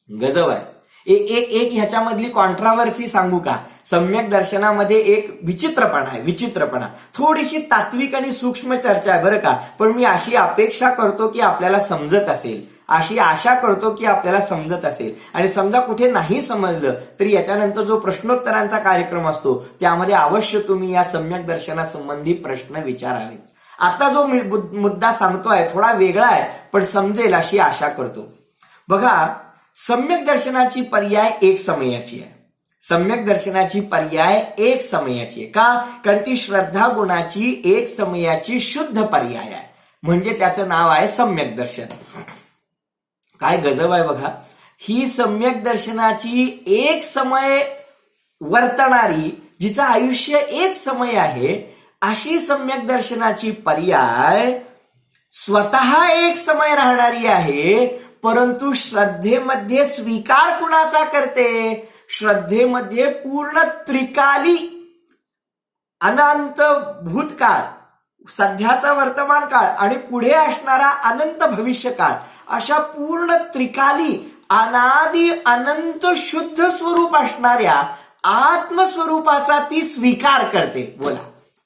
गजब आहे. एक ह्याच्यामधली कॉन्ट्रावर्सी सांगू का? सम्यक दर्शनामध्ये एक विचित्रपणा, थोडीशी तात्विक आणि सूक्ष्म चर्चा आहे बरं का, पण मी अशी अपेक्षा करतो की आपल्याला समजत असेल, अशी आशा करतो की आपल्याला समजत असेल. आणि समजा कुठे नाही समजलं तरी याच्यानंतर जो प्रश्नोत्तरांचा कार्यक्रम असतो त्यामध्ये अवश्य तुम्ही या सम्यक दर्शनासंबंधी प्रश्न विचारावेत. आता जो मुद्दा सांगतोय थोडा वेगळा आहे, पण समजेल अशी आशा करतो. बघा, सम्यक दर्शनाची पर्याय एक समयाची आहे. सम्यक दर्शनाची पर्याय एक समयाची आहे. का? कारण ती श्रद्धा गुणाची एक समयाची शुद्ध पर्याय आहे, म्हणजे त्याचं नाव आहे सम्यक दर्शन. काय गजब आहे बघा. ही सम्यक दर्शनाची एक समय वर्तणारी, जिचं आयुष्य एक समय आहे, अशी सम्यक दर्शनाची पर्याय स्वतः एक समय राहणारी आहे, परंतु श्रद्धेमध्ये स्वीकार कुणाचा करते? श्रद्धेमध्ये पूर्ण त्रिकाली, अनंत भूतकाळ, सध्याचा वर्तमान काळ आणि पुढे असणारा अनंत भविष्य काळ, अशा पूर्ण त्रिकाली अनादि अनंत शुद्ध स्वरूप असणाऱ्या आत्मस्वरूपाचा ती स्वीकार करते. बोला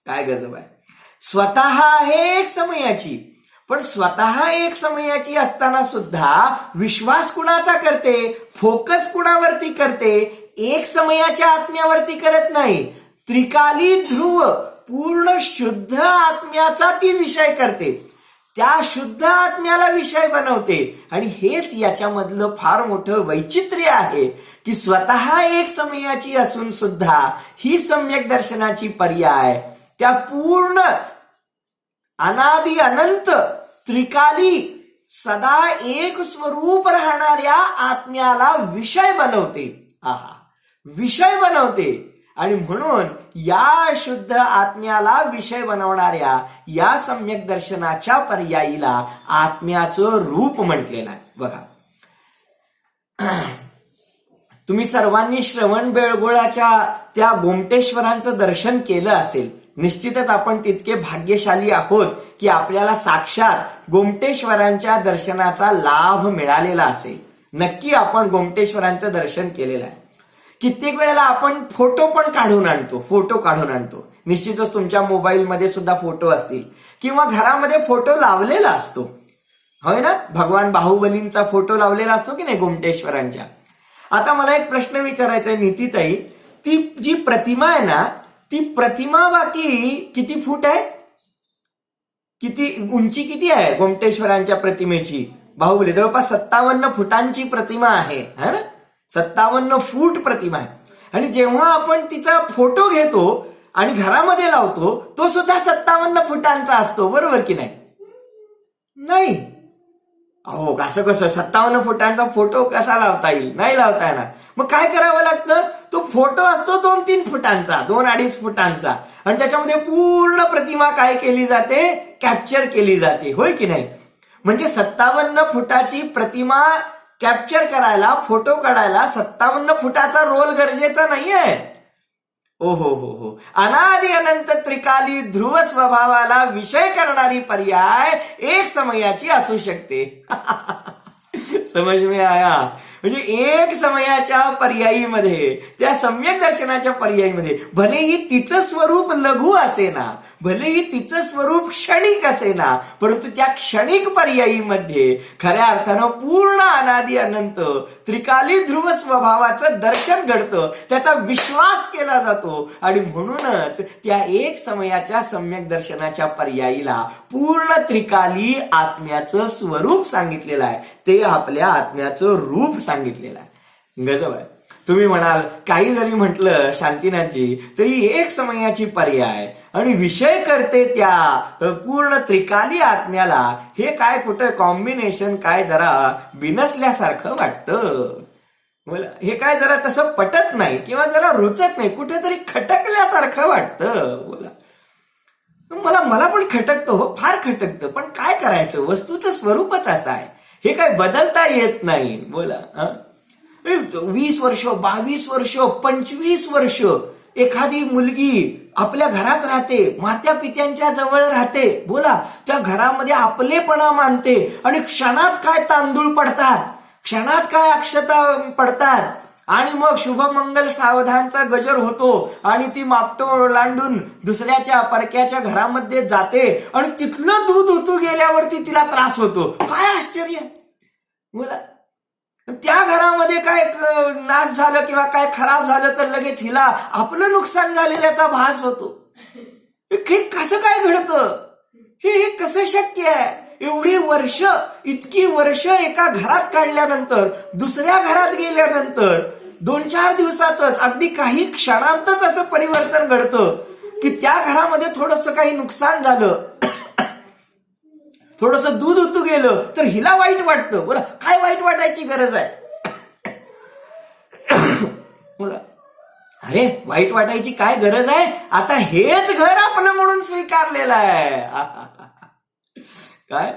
काय गजब आहे. स्वतः आहे एक समयाची, पण स्वतः एक समयाची असताना सुद्धा विश्वास कुणाचा करते? फोकस कुणावरती करते? एक समयाच्या आत्म्यावरती करत नाही, त्रिकाली ध्रुव पूर्ण शुद्ध आत्म्याचा ती विषय करते, त्या शुद्ध आत्म्याला विषय बनवते. आणि हेच याच्यामधलं फार मोठं वैचित्र्य आहे की स्वतः एक समयाची असून सुद्धा ही सम्यक दर्शनाची पर्याय त्या पूर्ण अनादि अनंत त्रिकाली सदा एक स्वरूप राहणाऱ्या आत्म्याला विषय बनवते. आहा, विषय बनवते. आणि म्हणून या शुद्ध आत्म्याला विषय बनवणाऱ्या या सम्यक दर्शनाच्या पर्यायीला आत्म्याचं रूप म्हटलेलं आहे. बघा, तुम्ही सर्वांनी श्रवण बेळगोळाच्या त्या गोमटेश्वरांचं दर्शन केलं असेल. निश्चितच आपण तितके भाग्यशाली आहोत की आपल्याला साक्षात गोमटेश्वरांच्या दर्शनाचा लाभ मिळालेला असेल. नक्की आपण गोमटेश्वरांचं दर्शन केलेलं आहे. कित्येक वेळेला आपण फोटो पण काढून आणतो. निश्चितच तुमच्या मोबाईलमध्ये सुद्धा फोटो असतील किंवा घरामध्ये फोटो लावलेला असतो, होय ना. भगवान बाहुबलींचा फोटो लावलेला असतो की नाही गोमटेश्वरांच्या. आता मला एक प्रश्न विचारायचा आहे नीतीताई, ती जी प्रतिमा आहे ना, ती प्रतिमा बाकी किती फूट आहे? किती उंची किती आहे गोमटेश्वरांच्या प्रतिमेची? बाहुबली जवळपास 57 फुटांची प्रतिमा आहे, है ना. 57 फूट प्रतिमा आहे. आणि जेव्हा आपण तिचा फोटो घेतो आणि घरामध्ये लावतो, तो सुद्धा 57 फुटांचा असतो, बरोबर की नाही? नाही. अहो, असं कसं 57 फुटांचा फोटो कसा लावता येईल? नाही लावता येणार. मग काय करावं लागतं? तो फोटो असतो 2-3 फुटांचा, 2-2.5 फुटांचा, आणि त्याच्यामध्ये पूर्ण प्रतिमा काय केली जाते? कॅप्चर केली जाते, होय की नाही. म्हणजे 57 फुटाची प्रतिमा कॅप्चर करायला, फोटो काढायला 57 फुटाचा रोल गरजेचा नाहीये. ओ हो. अनादि अनंत त्रिकाली ध्रुव स्वभावाला विषय करणारी पर्याय एक समयाची असू शकते. समज में आया. म्हणजे एक समयाच्या पर्यायीमध्ये, त्या सम्यक दर्शनाच्या पर्यायीमध्ये भलेही तिचं स्वरूप लघु असेना, भलेही तिचं स्वरूप क्षणिक असेना, परंतु त्या क्षणिक पर्यायीमध्ये खऱ्या अर्थानं पूर्ण अनादि अनंत त्रिकाली ध्रुव स्वभावाचं दर्शन घडतं, त्याचा विश्वास केला जातो. आणि म्हणूनच त्या एक समयाच्या सम्यक दर्शनाच्या पर्यायीला पूर्ण त्रिकाली आत्म्याचं स्वरूप सांगितलेलं आहे, ते आपल्या आत्म्याचं रूप सांगितलेलं आहे. गजब आहे. तुम्ही म्हणाल काही जरी म्हटलं शांतीनाथजी तरी एक समयाची पर्याय आणि विषय करते त्या पूर्ण त्रिकाली आत्म्याला, हे काय कुठं कॉम्बिनेशन काय जरा बिनसल्यासारखं वाटतं. हे काय जरा तसं पटत नाही किंवा जरा रुचत नाही, कुठेतरी खटकल्यासारखं वाटतं. मला पण खटकतं हो, फार खटकतं. पण काय करायचं, वस्तूचं स्वरूपच असं आहे, हे काय बदलता येत नाही. बोला, 20 वर्ष, 22 वर्ष, 25 वर्ष एखादी मुलगी आपल्या घरात राहते, मात्या पित्यांच्या जवळ राहते. बोला, त्या घरामध्ये आपलेपणा मानते आणि क्षणात काय तांदूळ पडतात, क्षणात काय अक्षता पडतात, आणि मग शुभमंगल सावधानचा गजर होतो आणि ती मापटो ओलांडून दुसऱ्याच्या परक्याच्या घरामध्ये जाते आणि तिथलं दूध उतू गेल्यावरती तिला त्रास होतो. काय आश्चर्य. बोला, त्या घरामध्ये काय नाश झालं किंवा काय खराब झालं तर लगेच हिला आपलं नुकसान झालेल्याचा भास होतो. हे कसं काय घडतं? हे कसं शक्य आहे? एवढी वर्ष, इतकी वर्ष एका घरात काढल्यानंतर दुसऱ्या घरात गेल्यानंतर 2-4 दिवसातच, अगदी काही क्षणांतच असं परिवर्तन घडतं की त्या घरामध्ये थोडंसं काही नुकसान झालं, थोडंसं दूध उतू गेलं तर हिला वाईट वाटतं. बोला, काय वाईट वाटायची गरज आहे? बोला, अरे वाईट वाटायची काय गरज आहे? आता हेच घर आपलं म्हणून स्वीकारलेलं आहे. काय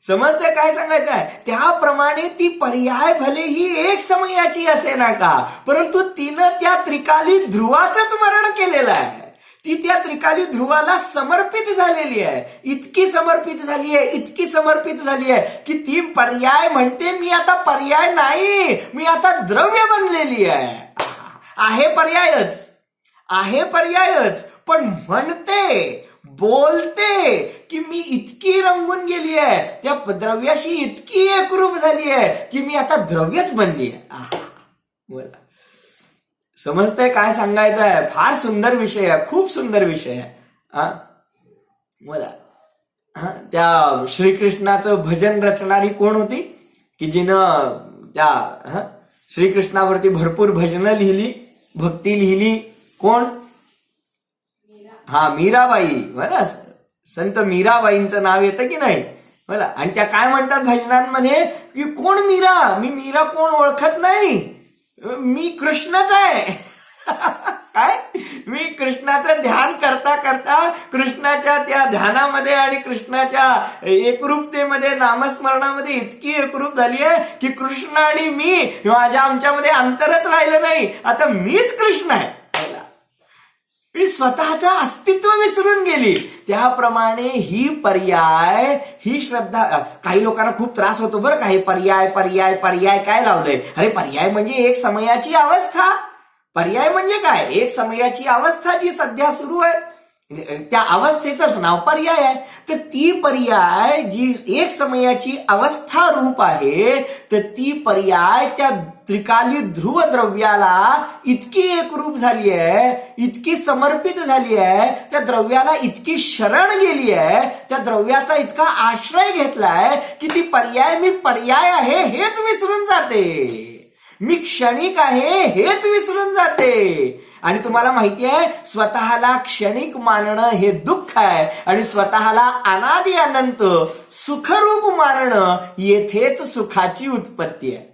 समजते काय सांगायचं आहे? त्याप्रमाणे ती पर्याय भलेही एक समयाची असे ना का, परंतु तिनं त्या त्रिकाली ध्रुवाचंच मरण केलेलं आहे. ती त्या त्रिकाली ध्रुवाला समर्पित झालेली आहे. इतकी समर्पित झाली आहे, इतकी समर्पित झाली आहे की ती पर्याय म्हणते मी आता पर्याय नाही, मी आता द्रव्य बनलेली आहे. आहे पर्यायच, पण म्हणते बोलते की मी इतकी रंगून गेली आहे, त्या द्रव्याशी इतकी एकरूप झाली आहे की मी आता द्रव्यच बनली आहे. बोला समजतंय काय सांगायचं आहे? फार सुंदर विषय आहे, खूप सुंदर विषय आहे. बोला त्या श्रीकृष्णाचं भजन रचणारी कोण होती की जिनं त्या श्रीकृष्णावरती भरपूर भजनं लिहिली, भक्ती लिहिली? कोण? मीराबाई. बरं, संत मीराबाईंचं नाव येतं की नाही? बरं, आणि त्या काय म्हणतात भजनांमध्ये की कोण मीरा? मी मीरा कोण ओळखत नाही, मी कृष्णच आहे. काय? मी कृष्णाचं ध्यान करता करता कृष्णाच्या त्या ध्यानामध्ये आणि कृष्णाच्या एकरूपतेमध्ये, नामस्मरणामध्ये इतकी एकरूप झाली आहे की कृष्ण आणि मी आमच्यामध्ये अंतरच राहिलं नाही, आता मीच कृष्ण आहे. स्वतःचं अस्तित्व विसरून गेली. त्याप्रमाणे ही पर्याय, ही श्रद्धा, काही लोकांना खूप त्रास होतो बरं का, हे पर्याय पर्याय पर्याय काय लावलंय? अरे पर्याय म्हणजे एक समयाची अवस्था. पर्याय म्हणजे काय? एक समयाची अवस्था जी सध्या सुरू आहे, त्या अवस्थेचंच नाव पर्याय आहे. तर ती पर्याय जी एक समयाची अवस्था रूप आहे, तर ती पर्याय त्या त्रिकाली ध्रुव द्रव्याला इतकी एकरूप झाली आहे, इतकी समर्पित झाली आहे, त्या द्रव्याला इतकी शरण गेली आहे, त्या द्रव्याचा इतका आश्रय घेतलाय की ती पर्याय मी पर्याय आहे हेच विसरून जाते, मी क्षणिक आहे हेच विसरून जाते. आणि तुम्हाला माहिती आहे, स्वतःला क्षणिक मानणं हे दुःख आहे आणि स्वतःला अनादि अनंत सुखरूप मानणं येथेच सुखाची उत्पत्ती आहे.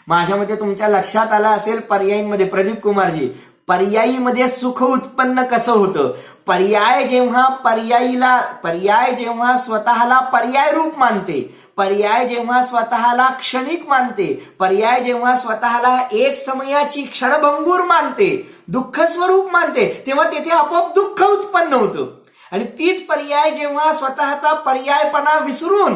माझ्या मते तुमच्या लक्षात आलं असेल पर्यायीमध्ये, प्रदीप कुमारजी, पर्यायीमध्ये सुख उत्पन्न कसं होतं? पर्याय जेव्हा स्वतःला पर्याय रूप मानते, पर्याय जेव्हा स्वतःला क्षणिक मानते, पर्याय जेव्हा स्वतःला एक समयाची क्षणभंगूर मानते, दुःख स्वरूप मानते, तेव्हा तेथे आपोआप दुःख उत्पन्न होतं. आणि तीच पर्याय जेव्हा स्वतःचा पर्यायपणा विसरून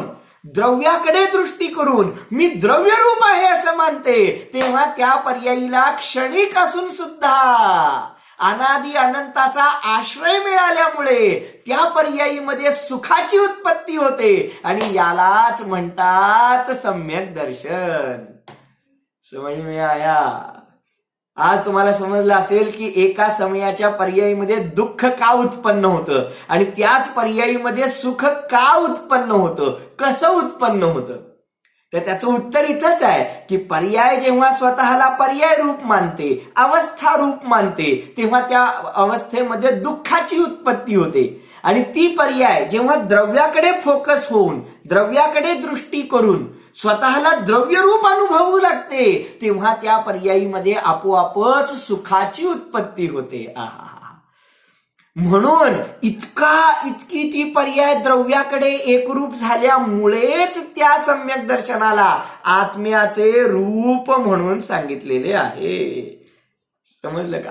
द्रव्याकडे दृष्टी करून मी द्रव्य रूप आहे असं मानते, तेव्हा त्या पर्यायीला क्षणिक असून सुद्धा अनादि अनंताचा आश्रय मिळाल्यामुळे त्या पर्यायीमध्ये सुखाची उत्पत्ती होते. आणि यालाच म्हणतात सम्यक दर्शन. समज में आया? आज तुम्हाला समजलं असेल की एका समयाच्या पर्यायीमध्ये दुःख का उत्पन्न होतं आणि त्याच पर्यायीमध्ये सुख का उत्पन्न होतं, कसं उत्पन्न होतं. तर त्याचं उत्तर इथंच आहे की पर्याय जेव्हा स्वतःला पर्याय रूप मानते, अवस्था रूप मानते, तेव्हा त्या अवस्थेमध्ये दुःखाची उत्पत्ती होते. आणि ती पर्याय जेव्हा द्रव्याकडे फोकस होऊन, द्रव्याकडे दृष्टी करून स्वतःला द्रव्य रूप अनुभवू लागते, तेव्हा त्या पर्यायीमध्ये आपोआपच सुखाची उत्पत्ती होते. म्हणून इतकी ती पर्याय द्रव्याकडे एकरूप झाल्यामुळेच त्या सम्यक दर्शनाला आत्म्याचे रूप म्हणून सांगितलेले आहे. समजलं का?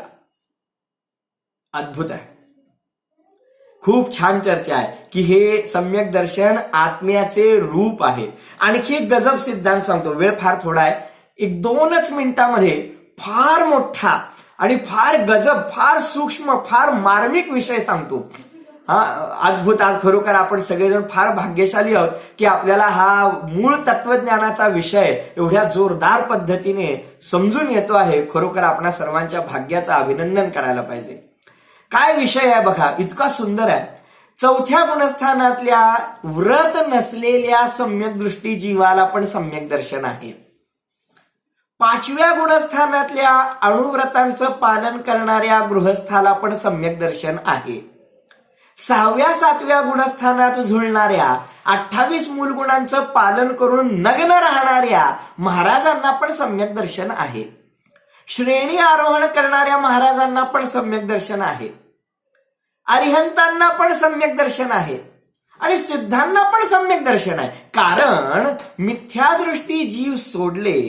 अद्भुत आहे. खूप छान चर्चा आहे की हे सम्यक दर्शन आत्म्याचे रूप आहे. आणखी एक गजब सिद्धांत सांगतो, वेळ फार थोडा आहे, 1-2 मिनिटांमध्ये फार मोठा आणि फार गजब, फार सूक्ष्म, फार मार्मिक विषय सांगतो. अद्भुत. आज खरोखर आपण सगळेजण फार भाग्यशाली आहोत की आपल्याला हा मूळ तत्वज्ञानाचा विषय एवढ्या जोरदार पद्धतीने समजून येतो आहे. खरोखर आपणा सर्वांच्या भाग्याचं अभिनंदन करायला पाहिजे. काय विषय आहे बघा, इतका सुंदर आहे. 4थ्या गुणस्थानातल्या व्रत नसलेल्या सम्यक दृष्टी जीवाला पण सम्यक दर्शन आहे. 5व्या गुणस्थानातल्या अणुव्रतांचं पालन करणाऱ्या गृहस्थाला पण सम्यक दर्शन आहे. 6व्या-7व्या गुणस्थानात झुलणाऱ्या 28 मूलगुणांचं पालन करून नग्न राहणाऱ्या महाराजांना पण सम्यक दर्शन आहे. श्रेणी आरोहण करणाऱ्या महाराजांना पण सम्यक दर्शन आहे. अरिहंतांना पण सम्यक दर्शन आहे. आणि सिद्धांना पण सम्यक दर्शन आहे. कारण मिथ्यादृष्टी जीव सोडले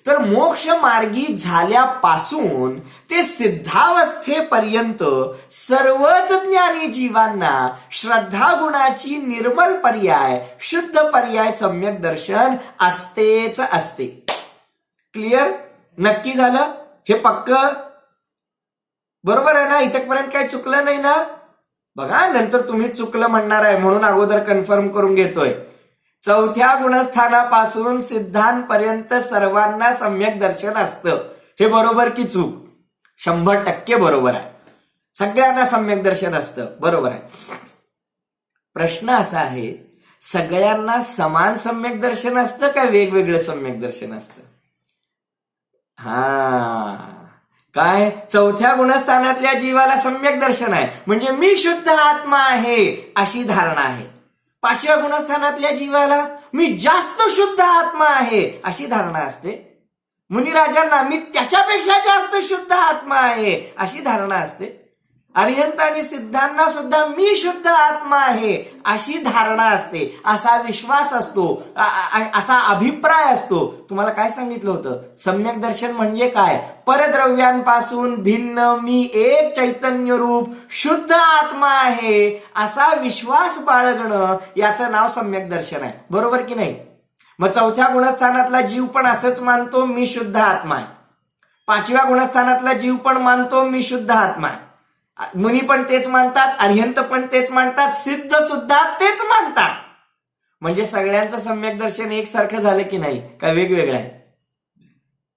तर मोक्ष मार्गी झाल्यापासून ते सिद्धावस्थेपर्यंत सर्वच ज्ञानी जीवांना श्रद्धा गुणाची निर्मल पर्याय, शुद्ध पर्याय सम्यक दर्शन असतेच असते. क्लिअर? नक्की झालं? हे पक्क बरोबर आहे ना? इथपर्यंत काही चुकलं नाही ना? बघा, नंतर तुम्ही चुकलं म्हणणार आहे म्हणून अगोदर कन्फर्म करून घेतोय. चौथ्या गुणस्थानापासून सिद्धांपर्यंत सर्वांना सम्यक दर्शन असतं. हे बरोबर की चूक? 100% बरोबर आहे. सगळ्यांना सम्यक दर्शन असतं. बरोबर आहे. प्रश्न असा आहे, सगळ्यांना समान सम्यक दर्शन असतं का वेगवेगळं सम्यक दर्शन असतं? काय? चौथ्या गुणस्थानातल्या जीवाला सम्यक दर्शन आहे म्हणजे मी शुद्ध आत्मा आहे अशी धारणा आहे. 5व्या गुणस्थानातल्या जीवाला मी जास्त शुद्ध आत्मा आहे अशी धारणा असते. मुनिराजांना मी त्याच्यापेक्षा जास्त शुद्ध आत्मा आहे अशी धारणा असते. अरिहंत आणि सिद्धांना सुद्धा मी शुद्ध आत्मा आहे अशी धारणा असते, असा विश्वास असतो, असा अभिप्राय असतो. तुम्हाला काय सांगितलं होतं? सम्यक दर्शन म्हणजे काय? परद्रव्यांपासून भिन्न मी एक चैतन्य रूप शुद्ध आत्मा आहे असा विश्वास बाळगणं, याचं नाव सम्यक दर्शन आहे. बरोबर की नाही? मग चौथ्या गुणस्थानातला जीव पण असंच मानतो मी शुद्ध आत्मा आहे. 5व्या गुणस्थानातला जीव पण मानतो मी शुद्ध आत्मा आहे. मुनी पण तेच मानतात, अरिहंत पण तेच मानतात, सिद्ध सुद्धा तेच मानतात. म्हणजे सगळ्यांचं सम्यक दर्शन एकसारखं झालं की नाही? काय वेगवेगळं आहे?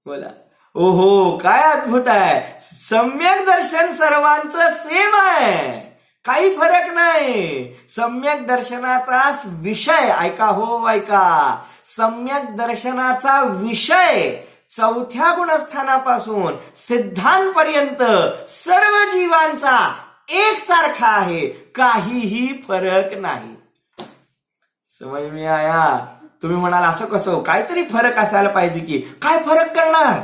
बोला. ओहो, काय अद्भुत आहे. सम्यक दर्शन सर्वांचं सेम आहे, काही फरक नाही. सम्यक दर्शनाचा विषय ऐका, हो ऐका, सम्यक दर्शनाचा विषय चौथ्या गुणस्थानापासून सिद्धांपर्यंत सर्व जीवांचा एकसारखा आहे, काहीही फरक नाही. समज मी आया? तुम्ही म्हणाल असं कसं? काहीतरी फरक असायला पाहिजे की. काय फरक करणार?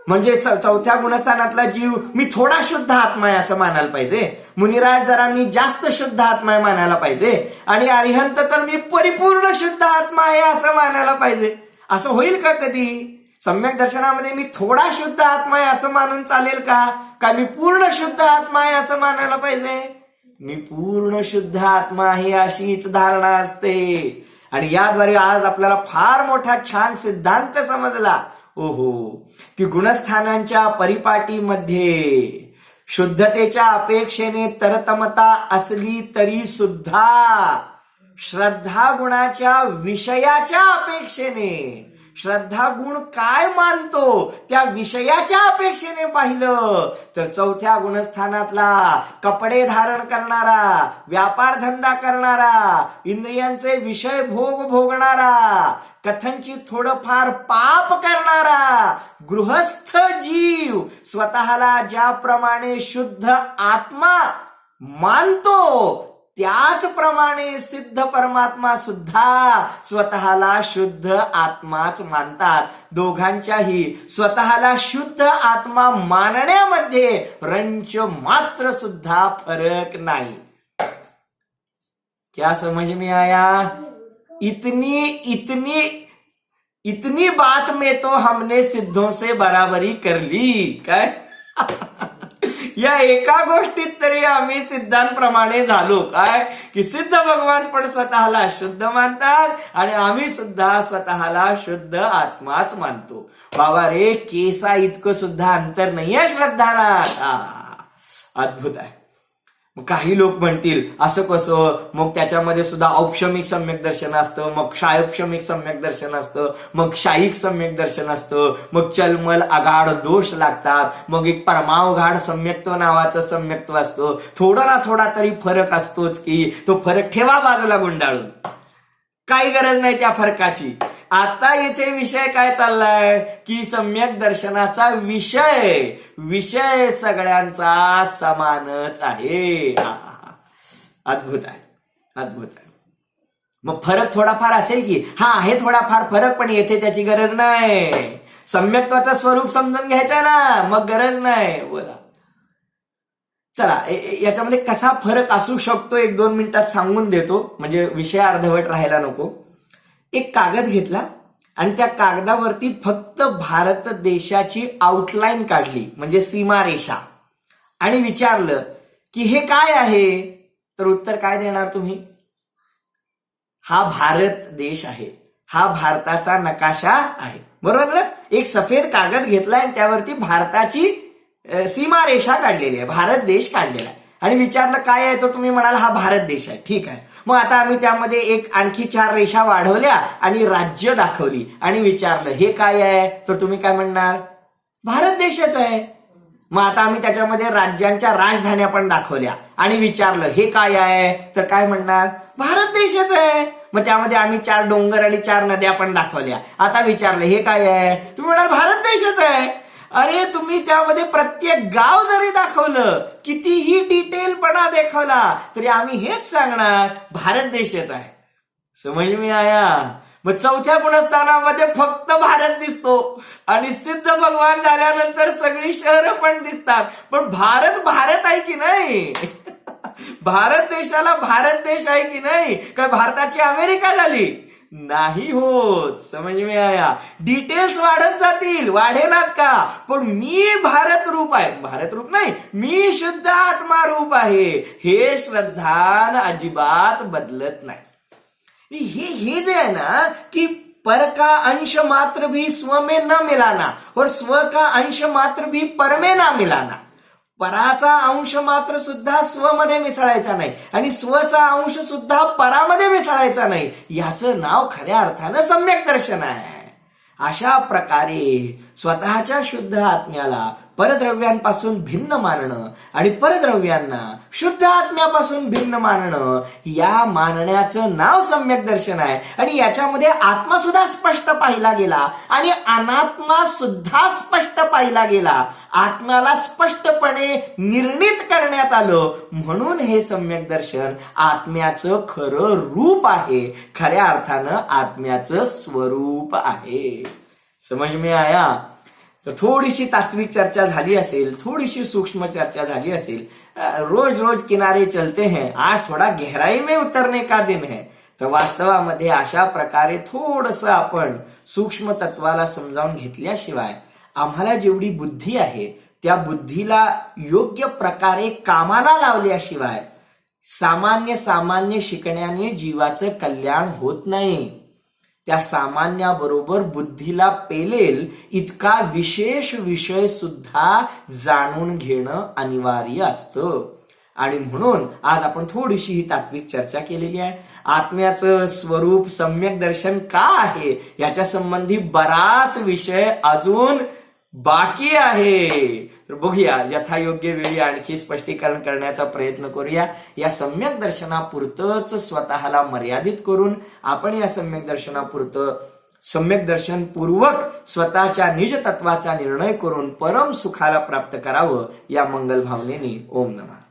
म्हणजे चौथ्या गुणस्थानातला जीव मी थोडा शुद्ध आत्मा आहे असं मानायला पाहिजे, मुनिराज जरा मी जास्त शुद्ध आत्मा आहे मानायला पाहिजे, आणि अरिहंत तर मी परिपूर्ण शुद्ध आत्मा आहे असं मानायला पाहिजे. असं होईल का कधी? सम्यक दर्शनामध्ये मी थोडा शुद्ध आत्मा आहे असं मानून चालेल का? का मी पूर्ण शुद्ध आत्मा आहे असं मानायला पाहिजे? मी पूर्ण शुद्ध आत्मा आहे अशीच धारणा असते. आणि याद्वारे आज आपल्याला फार मोठा छान सिद्धांत समजला. ओहो, की गुणस्थानांच्या परिपाटीमध्ये शुद्धतेच्या अपेक्षेने तरतमता असली तरी सुद्धा श्रद्धा गुणाच्या विषयाच्या अपेक्षेने, श्रद्धा गुण काय मानतो त्या विषयाच्या अपेक्षेने पाहिलं तर चौथ्या गुणस्थानातला कपडे धारण करणारा, व्यापार धंदा करणारा, इंद्रियांचे विषय भोगणारा, कथनचित थोडंफार पाप करणारा गृहस्थ जीव स्वतःला ज्याप्रमाणे शुद्ध आत्मा मानतो त्याचप्रमाणे सिद्ध परमात्मा सुद्धा स्वतःला शुद्ध आत्माच मानतात. दोघांच्याही स्वतःला शुद्ध आत्मा मानण्यामध्ये रंच मात्र सुद्धा फरक नाही. क्या समझ में आया? इतनी बात में तो हमने सिद्धों से बराबरी कर ली. काय? या एका गोष्टीत तरी आम्ही सिद्धांप्रमाणे झालो. काय? की सिद्ध भगवान पण स्वतःला शुद्ध मानतात आणि आम्ही सुद्धा स्वतःला शुद्ध आत्माच मानतो. बाबा रे, केसा इतकं सुद्धा अंतर नाहीये श्रद्धाला. अद्भुत आहे. काही लोक म्हणतील असं कसं? मग त्याच्यामध्ये सुद्धा औपशमिक सम्यक दर्शन असतं, मग क्षायोपशमिक सम्यक दर्शन असतं, मग क्षायिक सम्यक दर्शन असतं, मग चलमल आगाढ दोष लागतात, मग एक परमावघाड सम्यक्त्व नावाचं सम्यक्त्व असतं. थोडा ना थोडा तरी फरक असतोच की. तो फरक ठेवा बाजूला गुंडाळून, काही गरज नाही त्या फरकाची. आता इथे विषय काय चाललाय की सम्यक दर्शनाचा विषय सगळ्यांचा समानच आहे. अद्भुत आहे, अद्भुत आहे. मग फरक थोडाफार असेल की, हा आहे थोडाफार फरक, पण येथे त्याची गरज नाही. सम्यक्त्वाचं स्वरूप समजून घ्यायचं ना, मग गरज नाही. बोला. चला याच्यामध्ये कसा फरक असू शकतो 1-2 मिनिटात सांगून देतो, म्हणजे विषय अर्धवट राहायला नको. एक कागद घेतला आणि त्या कागदावरती फक्त भारत देशाची आउटलाईन काढली, म्हणजे सीमारेषा, आणि विचारलं की हे काय आहे, तर उत्तर काय देणार तुम्ही? हा भारत देश आहे, हा भारताचा नकाशा आहे, बरोबर ना? एक सफेद कागद घेतलाय आणि त्यावरती भारताची सीमारेषा काढलेली आहे, भारत देश काढलेला आहे, आणि विचारलं काय आहे, तर तुम्ही म्हणाल हा भारत देश आहे. ठीक आहे, मग आता आम्ही त्यामध्ये एक आणखी 4 रेषा वाढवल्या आणि राज्य दाखवली आणि विचारलं हे काय आहे, तर तुम्ही काय म्हणणार? भारत देशच आहे. मग आता आम्ही त्याच्यामध्ये राज्यांच्या राजधान्या पण दाखवल्या आणि विचारलं हे काय आहे, तर काय म्हणणार? भारत देशच आहे. मग त्यामध्ये आम्ही 4 डोंगर आणि 4 नद्या पण दाखवल्या. आता विचारलं हे काय आहे, तुम्ही म्हणाल भारत देशच आहे. अरे तुम्ही त्यामध्ये प्रत्येक गाव जरी दाखवलं, कितीही डिटेलपणा दाखवला, तरी आम्ही हेच सांगणार भारत देशच आहे. समज में आया? मग 4थ्या पुनस्थानामध्ये फक्त भारत दिसतो आणि सिद्ध भगवान झाल्यानंतर सगळी शहरं पण दिसतात, पण भारत भारत आहे की नाही? भारत देशाला भारत देश आहे की नाही? काय भारताची अमेरिका झाली? नाही होत. समज में आया? डिटेल्स वाढत जातील, वाढेनात का? पण मी भारत रूप आहे, भारत रूप नाही, मी शुद्ध आत्मा रूप आहे, हे श्रद्धान अजिबात बदलत नाही. हे जे आहे ना कि पर का अंश मात्र भी स्व में न मिलाना और स्व का अंश मात्र भी पर में ना मिलाना. पराचा अंश मात्र सुद्धा स्व मध्ये मिसळायचा नाही आणि स्वचा अंश सुद्धा परामध्ये मिसळायचा नाही. याचं नाव खऱ्या अर्थानं सम्यक दर्शन आहे. अशा प्रकारे स्वतःच्या शुद्ध आत्म्याला परद्रव्यांपासून भिन्न मानणं आणि परद्रव्यांना शुद्ध आत्म्यापासून भिन्न मानणं, या मानण्याचं नाव सम्यक दर्शन आहे. आणि याच्यामध्ये आत्मा सुद्धा स्पष्ट पाहिला गेला आणि अनात्मा सुद्धा स्पष्ट पाहिला गेला. आत्म्याला स्पष्टपणे निर्णित करण्यात आलं, म्हणून हे सम्यक दर्शन आत्म्याचं खरं रूप आहे, खऱ्या अर्थानं आत्म्याचं स्वरूप आहे. समज में आया? तर थोडीशी तात्विक चर्चा झाली असेल, थोडीशी सूक्ष्म चर्चा झाली असेल. रोज रोज किनारे चलते हैं, आज थोड़ा गहराई में उतरने का दिन है. तर वास्तवामध्ये अशा प्रकारे थोडंसं आपण सूक्ष्म तत्वाला समजावून घेतल्याशिवाय आम्हाला जेवढी बुद्धी आहे त्या बुद्धीला योग्य प्रकारे कामाला लावल्याशिवाय सामान्य शिकण्याने जीवाचं कल्याण होत नाही. त्या सामान्याबरोबर बुद्धीला पेलेल इतका विशेष विषय सुद्धा जाणून घेणं अनिवार्य असतं. आणि म्हणून आज आपण थोडीशी ही तात्विक चर्चा केलेली आहे. आत्म्याचं स्वरूप सम्यक दर्शन का आहे याच्या संबंधी बराच विषय अजून बाकी आहे. तर बघूया, यथायोग्य वेळी आणखी स्पष्टीकरण करण्याचा प्रयत्न करूया. या सम्यक दर्शनापुरतच स्वतःला मर्यादित करून आपण या सम्यक दर्शनापुरतं सम्यक दर्शन पूर्वक स्वतःच्या निज तत्वाचा निर्णय करून परम सुखाला प्राप्त करावं, या मंगल भावनेने ओम नमः.